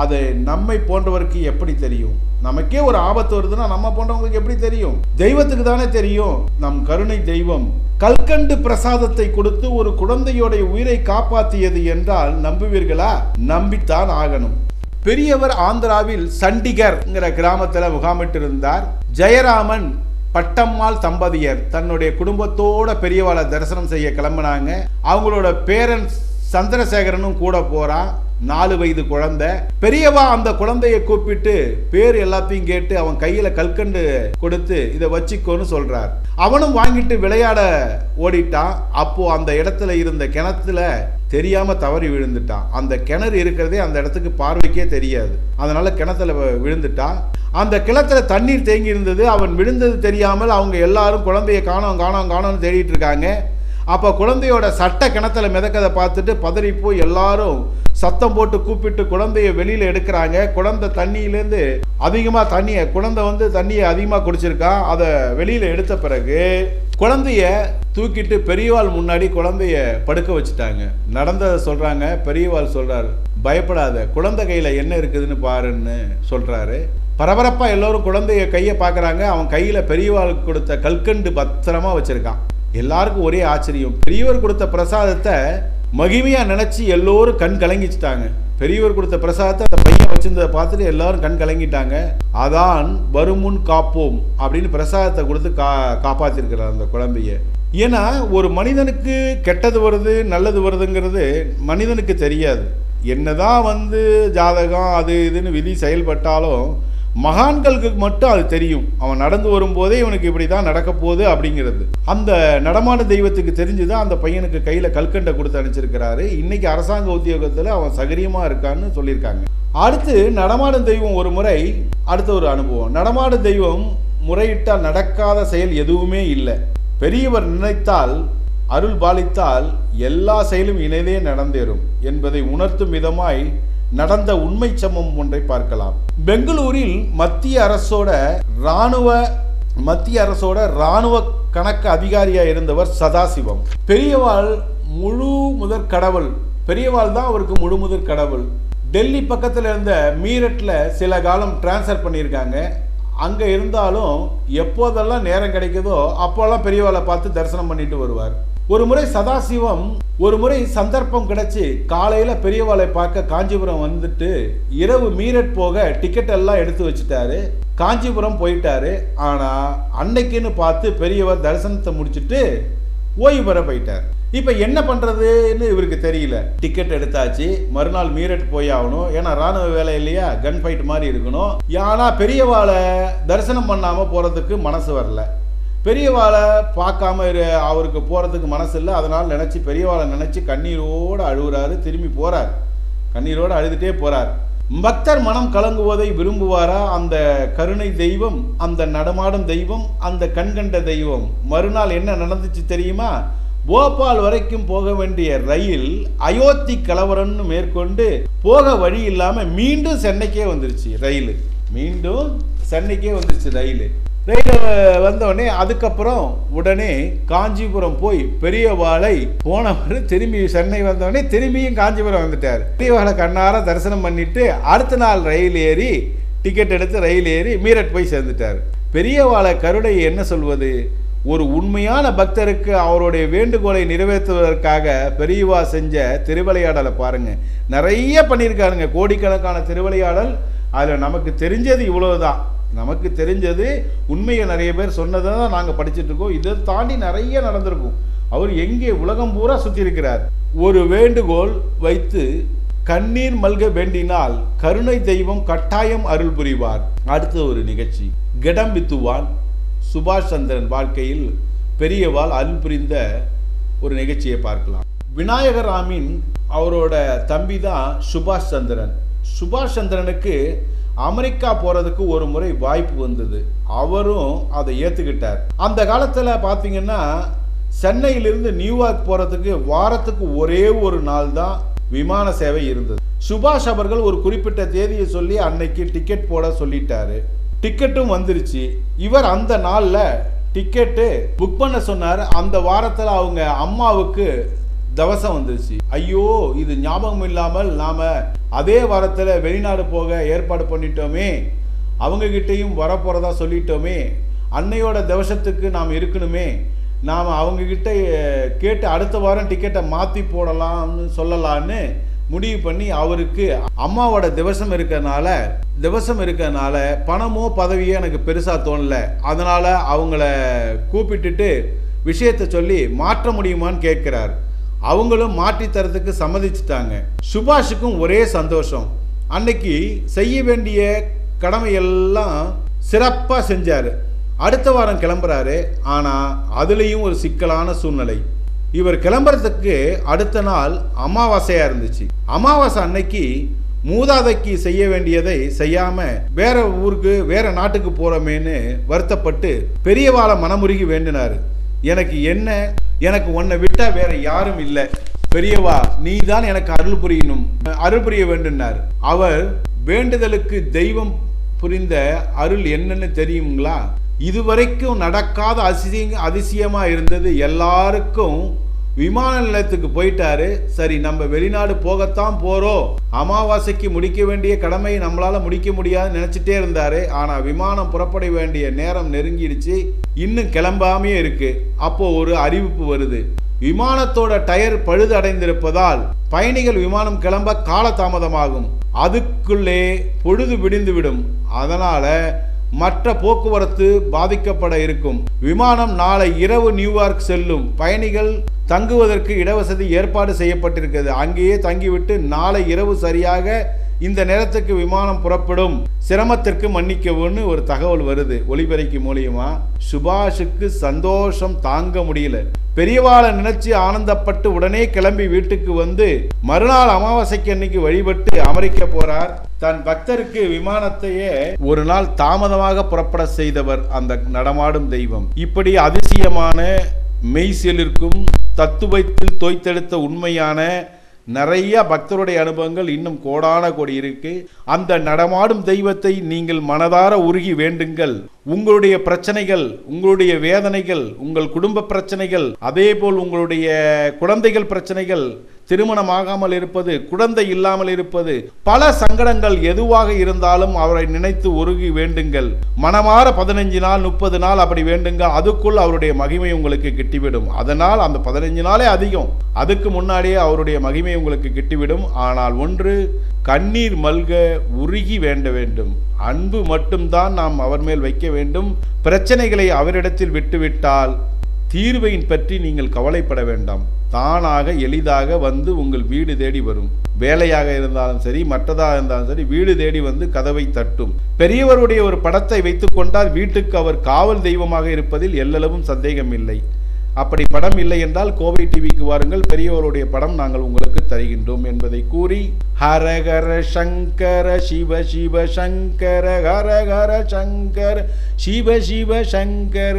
Speaker 2: அது நம்மை போன்றவருக்கு எப்படி தெரியும்? நமக்கே ஒரு ஆபத்து வருதுன்னா நம்ம போன்றவங்களுக்கு எப்படி தெரியும்? தெய்வத்துக்கு தானே தெரியும். நம் கருணை தெய்வம் கல்கண்டு பிரசாதத்தை கொடுத்து ஒரு குழந்தையோடைய உயிரை காப்பாற்றியது என்றால் நம்புவீர்களா? நம்பித்தான் ஆகணும். பெரியவர் ஆந்திராவில் சண்டிகர்ங்கிற கிராமத்துல முகாமிட்டு இருந்தார். ஜெயராமன் பட்டம்மாள் தம்பதியர் தன்னுடைய குடும்பத்தோட பெரியவாளை தரிசனம் செய்ய கிளம்பினாங்க. அவங்களோட பேரண்ட்ஸ் சந்திரசேகரனும் கூட போறான். 4 வயது குழந்தை. பெரியவா அந்த குழந்தைய கூப்பிட்டு பேர் எல்லாத்தையும் கேட்டு அவன் கையில கல்கண்டு கொடுத்து இதை வச்சுக்கோன்னு சொல்றார். அவனும் வாங்கிட்டு விளையாட ஓடிட்டான். அப்போ அந்த இடத்துல இருந்த கிணத்துல தெரியாம தவறி விழுந்துட்டான். அந்த கிணறு இருக்கிறதே அந்த இடத்துக்கு பார்வைக்கே தெரியாது. அதனால கிணத்துல விழுந்துட்டான். அந்த கிணத்துல தண்ணீர் தேங்கி இருந்தது. அவன் விழுந்தது தெரியாமல் அவங்க எல்லாரும் குழந்தைய காணோம்னு தேடிட்டு இருக்காங்க. அப்போ குழந்தையோட சட்டை கிணத்துல மிதக்கதை பார்த்துட்டு பதறி போய் எல்லாரும் சத்தம் போட்டு கூப்பிட்டு குழந்தைய வெளியில எடுக்கிறாங்க. குழந்தை தண்ணியிலேருந்து அதிகமாக குழந்தை தண்ணியை அதிகமாக குடிச்சிருக்கான். அதை வெளியில எடுத்த பிறகு குழந்தைய தூக்கிட்டு பெரியவாள் முன்னாடி குழந்தைய படுக்க வச்சுட்டாங்க. நடந்ததை சொல்றாங்க. பெரியவாள் சொல்றாரு, பயப்படாத, குழந்தை கையில என்ன இருக்குதுன்னு பாருன்னு சொல்றாரு. பரபரப்பா எல்லோரும் குழந்தைய கையை பார்க்கறாங்க. அவன் கையில பெரியவாளுக்கு கொடுத்த கல்கண்டு பத்திரமா வச்சிருக்கான். எல்லாருக்கும் ஒரே ஆச்சரியம். பெரியவர் கொடுத்த பிரசாதத்தை மகிமையா நினைச்சு எல்லோரும் கண் கலங்கிச்சிட்டாங்க. பெரியவர் கொடுத்த பிரசாதத்தை அந்த பையன் வச்சிருந்ததை பார்த்துட்டு எல்லாரும் கண் கலங்கிட்டாங்க. அதான் வருமுன் காப்போம் அப்படின்னு பிரசாதத்தை கொடுத்து காப்பாத்திருக்கிறார் அந்த குழந்தைய. ஏன்னா ஒரு மனிதனுக்கு கெட்டது வருது நல்லது வருதுங்கிறது மனிதனுக்கு தெரியாது. என்னதான் ஜாதகம் அது இதுன்னு விதி செயல்பட்டாலும் மகான்களுக்கு மட்டும் அது தெரியும். அவன் நடந்து வரும்போதே இவனுக்கு இப்படிதான் நடக்க போகுது அப்படிங்கிறது. அந்த நடமாட தெய்வத்துக்கு தெரிஞ்சுதான் அந்த பையனுக்கு கையில கல்கண்டை கொடுத்து அனுப்பிச்சிருக்கிறாரு. இன்னைக்கு அரசாங்க உத்தியோகத்துல அவன் சகரியமா இருக்கான்னு சொல்லியிருக்காங்க. அடுத்து நடமாடும் தெய்வம் ஒரு முறை, அடுத்த ஒரு அனுபவம். நடமாடும் தெய்வம் முறையிட்டால் நடக்காத செயல் எதுவுமே இல்லை. பெரியவர் நினைத்தால் அருள் பாலித்தால் எல்லா செயலும் இணைந்தே நடந்தேறும் என்பதை உணர்த்தும் விதமாய் நடந்த உண்மை சம்பவம் ஒன்றை பார்க்கலாம். பெங்களூரில் மத்திய அரசோட ராணுவ கணக்கு அதிகாரியா இருந்தவர் சதாசிவம். பெரியவாள் முழு முதற் கடவுள். பெரியவாள் தான் அவருக்கு முழு முதற் கடவுள். டெல்லி பக்கத்துல இருந்த மீரட்ல சில காலம் டிரான்ஸ்ஃபர் பண்ணியிருக்காங்க. அங்க இருந்தாலும் எப்போதெல்லாம் நேரம் கிடைக்குதோ அப்போல்லாம் பெரியவாளை பார்த்து தரிசனம் பண்ணிட்டு வருவார். ஒரு முறை சதாசிவம் சந்தர்ப்பம் கிடைச்சி காலையில பெரியவாளை பார்க்க காஞ்சிபுரம் வந்துட்டு இரவு மீரட் போக டிக்கெட் எல்லாம் எடுத்து வச்சுட்டாரு. காஞ்சிபுரம் போயிட்டாரு. ஆனா அன்னைக்குன்னு பார்த்து பெரியவர் தரிசனத்தை முடிச்சுட்டு ஓய்வு பெற போயிட்டார். இப்ப என்ன பண்றதுன்னு இவருக்கு தெரியல. டிக்கெட் எடுத்தாச்சு, மறுநாள் மீரட் போய் ஆகணும். ஏன்னா ராணுவ வேலை இல்லையா, கன் ஃபைட் மாதிரி இருக்கணும். ஆனா பெரியவாளை தரிசனம் பண்ணாம போறதுக்கு மனசு வரல. பெரியவாளை பார்க்காம அவருக்கு போறதுக்கு மனசு இல்லை. அதனால நினைச்சு பெரியவாளை நினைச்சு கண்ணீரோடு அழுகுறாரு. திரும்பி போறார், கண்ணீரோடு அழுதுட்டே போறார். பக்தர் மனம் கலங்குவதை விரும்புவாரா அந்த கருணை தெய்வம், அந்த நடமாடும் தெய்வம், அந்த கண்கண்ட தெய்வம்? மறுநாள் என்ன நடந்துச்சு தெரியுமா? போபால் வரைக்கும் போக வேண்டிய ரயில் அயோத்தி கலவரம்னு மேற்கொண்டு போக வழி இல்லாம மீண்டும் சென்னைக்கே வந்துருச்சு. ரயில் மீண்டும் சென்னைக்கே வந்துருச்சு. ரயில் வந்தோடனே அதுக்கப்புறம் உடனே காஞ்சிபுரம் போய் பெரியவாளை போனவர் திரும்பி சென்னை வந்தோடனே திரும்பியும் காஞ்சிபுரம் வந்துட்டார். பெரியவாளை கண்ணார தரிசனம் பண்ணிட்டு அடுத்த நாள் ரயில் ஏறி டிக்கெட் எடுத்து ரயில் ஏறி மீரட் போய் சேர்ந்துட்டார். பெரியவாளை கருணை என்ன சொல்வது? ஒரு உண்மையான பக்தருக்கு அவருடைய வேண்டுகோளை நிறைவேற்றுவதற்காக பெரியவா செஞ்ச திருவிளையாடலை பாருங்க. நிறைய பண்ணியிருக்காருங்க, கோடிக்கணக்கான திருவிளையாடல். அதில் நமக்கு தெரிஞ்சது இவ்வளவுதான். நமக்கு தெரிஞ்சது உண்மையை நிறைய பேர் சொன்னதை தான் நாங்கள் படிச்சுட்டு இருக்கோம். இதை தாண்டி நிறைய நடந்திருக்கும். அவர் எங்கே உலகம் பூரா சுற்றி இருக்கிறார். ஒரு வேண்டுகோள் வைத்து கண்ணீர் மல்க வேண்டினால் கருணை தெய்வம் கட்டாயம் அருள் புரிவார். அடுத்த ஒரு நிகழ்ச்சி, கெடம்பித்துவான் சுபாஷ் சந்திரன் வாழ்க்கையில் பெரியவாள் அருள் புரிந்த ஒரு நிகழ்ச்சியை பார்க்கலாம். விநாயகர் ராமின் அவரோட தம்பி தான் சுபாஷ் சந்திரன். சுபாஷ் சந்திரனுக்கு அமெரிக்கா போறதுக்கு ஒரு முறை வாய்ப்பு வந்தது. அவரும் அதை ஏத்துக்கிட்டார். அந்த காலத்துல பாத்தீங்கன்னா சென்னையிலிருந்து நியூயார்க் போறதுக்கு வாரத்துக்கு ஒரே ஒரு நாள் தான் விமான சேவை இருந்தது. சுபாஷ் அவர்கள் ஒரு குறிப்பிட்ட தேதியை சொல்லி அன்னைக்கு டிக்கெட் போட சொல்லிட்டாரு. டிக்கெட்டும் வந்துருச்சு. இவர் அந்த நாள்ல டிக்கெட்டு புக் பண்ண சொன்னார். அந்த வாரத்துல அவங்க அம்மாவுக்கு தவசம் வந்துருச்சு. ஐயோ, இது ஞாபகம் இல்லாமல் நாம அதே வாரத்துல வெளிநாடு போக ஏற்பாடு பண்ணிட்டோமே, அவங்க கிட்டையும் வரப்போறதா சொல்லிட்டோமே, அன்னையோட தவசத்துக்கு நாம் இருக்கணுமே, நாம் அவங்க கிட்ட கேட்டு அடுத்த வாரம் டிக்கெட்டை மாற்றி போடலாம்னு சொல்லலான்னு முடிவு பண்ணி அவருக்கு அம்மாவோட திவசம் இருக்கிறதுனால பணமோ பதவியோ எனக்கு பெருசா தோணல. அதனால அவங்கள கூப்பிட்டுட்டு விஷயத்தை சொல்லி மாற்ற முடியுமான்னு கேட்கிறார். அவங்களும் மாற்றி தரத்துக்கு சம்மதிச்சுட்டாங்க. சுபாஷுக்கும் ஒரே சந்தோஷம். அன்னைக்கு செய்ய வேண்டிய கடமையெல்லாம் சிறப்பா செஞ்சாரு. அடுத்த வாரம் கிளம்புறாரு. ஆனா அதுலயும் ஒரு சிக்கலான சூழ்நிலை. இவர் கிளம்புறதுக்கு அடுத்த நாள் அமாவாசையா இருந்துச்சு. அமாவாசை அன்னைக்கு மூதாதைக்கு செய்ய வேண்டியதை செய்யாம வேற ஊருக்கு வேற நாட்டுக்கு போறோமேன்னு வருத்தப்பட்டு பெரியவாளை மனமுருகி வேண்டினாரு. எனக்கு உன்னை விட்டா வேற யாரும் இல்லை, பெரியவா நீ தான் எனக்கு அருள் புரிய வேண்டுனார். அவர் வேண்டுதலுக்கு தெய்வம் புரிந்த அருள் என்னன்னு தெரியுங்களா? இதுவரைக்கும் நடக்காத அதிசயமா இருந்தது. எல்லாருக்கும் விமான நிலையத்துக்கு போயிட்டாரு. சரி, நம்ம வெளிநாடு போகத்தான் போறோம், அமாவாசைக்கு முடிக்க வேண்டிய கடமையை நம்மளால முடிக்க முடியாதுன்னு நினைச்சிட்டே இருந்தாரு. ஆனா விமானம் புறப்பட வேண்டிய நேரம் நெருங்கிடுச்சு, இன்னும் கிளம்பாமே இருக்கு. அப்போ ஒரு அறிவிப்பு வருது. விமானத்தோட டயர் பழுது அடைந்திருப்பதால் பயணிகள் விமானம் கிளம்ப காலதாமதமாகும். அதுக்குள்ளே பொழுது விடிந்துவிடும். அதனால மற்ற போக்குவரத்து பாதிக்கப்பட இருக்கும். விமானம் நாளை இரவு நியூயார்க் செல்லும். பயணிகள் தங்குவதற்கு இடவசதி ஏற்பாடு செய்யப்பட்டிருக்கிறது. அங்கேயே தங்கிவிட்டு நாளை இரவு சரியாக இந்த நேரத்துக்கு விமானம் புறப்படும். சிரமத்திற்கு மன்னிக்கவும்னு ஒரு தகவல் வருது ஒலிபெருக்கி மூலியமா. சுபாஷுக்கு சந்தோஷம் தாங்க முடியல. பெரியவாளை நினைச்சு ஆனந்தப்பட்டு உடனே கிளம்பி வீட்டுக்கு வந்து மறுநாள் அமாவாசைக்கு அன்னைக்கு வழிபட்டு அமெரிக்க போறார். தன் பக்தருக்கு விமானத்தையே ஒரு நாள் தாமதமாக புறப்பட செய்தவர் அந்த நடமாடும் தெய்வம். இப்படி அதிசயமான மெய்சிலிருக்கும் தத்துவத்தில் தோய்த்தெடுத்த உண்மையான நிறைய பக்தருடைய அனுபவங்கள் இன்னும் கோடான கோடி இருக்கு. அந்த நடமாடும் தெய்வத்தை நீங்கள் மனதார உருகி வேண்டுங்கள். உங்களுடைய பிரச்சனைகள், உங்களுடைய வேதனைகள், உங்கள் குடும்ப பிரச்சனைகள், அதே போல் உங்களுடைய குழந்தைகள் பிரச்சனைகள், திருமணமாகாமல் இருப்பது, குழந்தை இல்லாமல் இருப்பது, பல சங்கடங்கள் எதுவாக இருந்தாலும் அவரை நினைத்து உருகி வேண்டுங்கள். மனமாற 15 நாள் 30 நாள் அப்படி வேண்டுங்க. அதுக்குள் அவருடைய மகிமை உங்களுக்கு கிட்டிவிடும். அதனால் அந்த 15 நாளே அதிகம். அதுக்கு முன்னாடியே அவருடைய மகிமை உங்களுக்கு கிட்டிவிடும். ஆனால் ஒன்று, கண்ணீர் மல்க உருகி வேண்ட வேண்டும். அன்பு மட்டும்தான் நாம் அவர் மேல் வைக்க வேண்டும். பிரச்சனைகளை அவரிடத்தில் விட்டுவிட்டால் தீர்வையின் பற்றி நீங்கள் கவலைப்பட வேண்டாம். தானாக எளிதாக வந்து உங்கள் வீடு தேடி வரும். வேலையாக இருந்தாலும் சரி, மற்றதாக இருந்தாலும் சரி, வீடு தேடி வந்து கதவை தட்டும். பெரியவருடைய ஒரு படத்தை வைத்துக் கொண்டால் வீட்டுக்கு அவர் காவல் தெய்வமாக இருப்பதில் எல்லளவும் சந்தேகம் இல்லை. அப்படி படம் இல்லை என்றால் கோவை டிவிக்கு வாருங்கள், பெரியவருடைய படம் நாங்கள் உங்களுக்கு தருகின்றோம் என்பதை கூறி, ஹரஹர சங்கர சிவ சிவ சங்கர ஹரஹர சங்கர சிவ சிவ சங்கர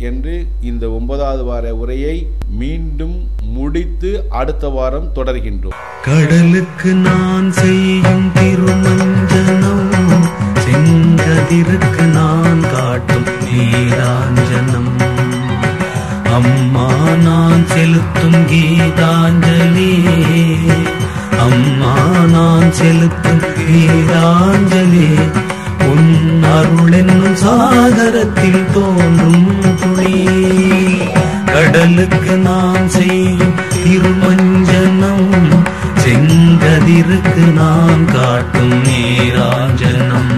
Speaker 2: என்று இந்த 9வது வார உரையை மீண்டும் முடித்து அடுத்த வாரம் தொடர்கின்றோம்.
Speaker 1: கடலுக்கு நான் செய்யும் திருமஞ்சனம், செங்கதிருக்கு நான் காட்டும் நீராஞ்சனம், அம்மா நான் செலுத்தும் கீதாஞ்சலி, அம்மா நான் செலுத்தும் கீதாஞ்சலி, உன் அருள் என்னும் சாகரத்தில் தோன்றும் துளி. கடலுக்கு நான் செய்யும் திருமஞ்சனம், செங்கதிருக்கு நான் காட்டும் நீராஞ்சனம்.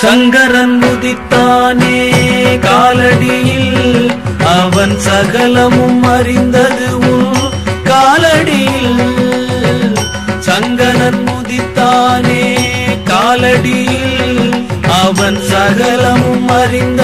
Speaker 1: சங்கரன் உதித்தானே காலடியில், அவன் சகலமும் அறிந்தது உன் காலடியில். சங்கரன் உதித்தானே காலடியில், அவன் சகலமும் அறிந்த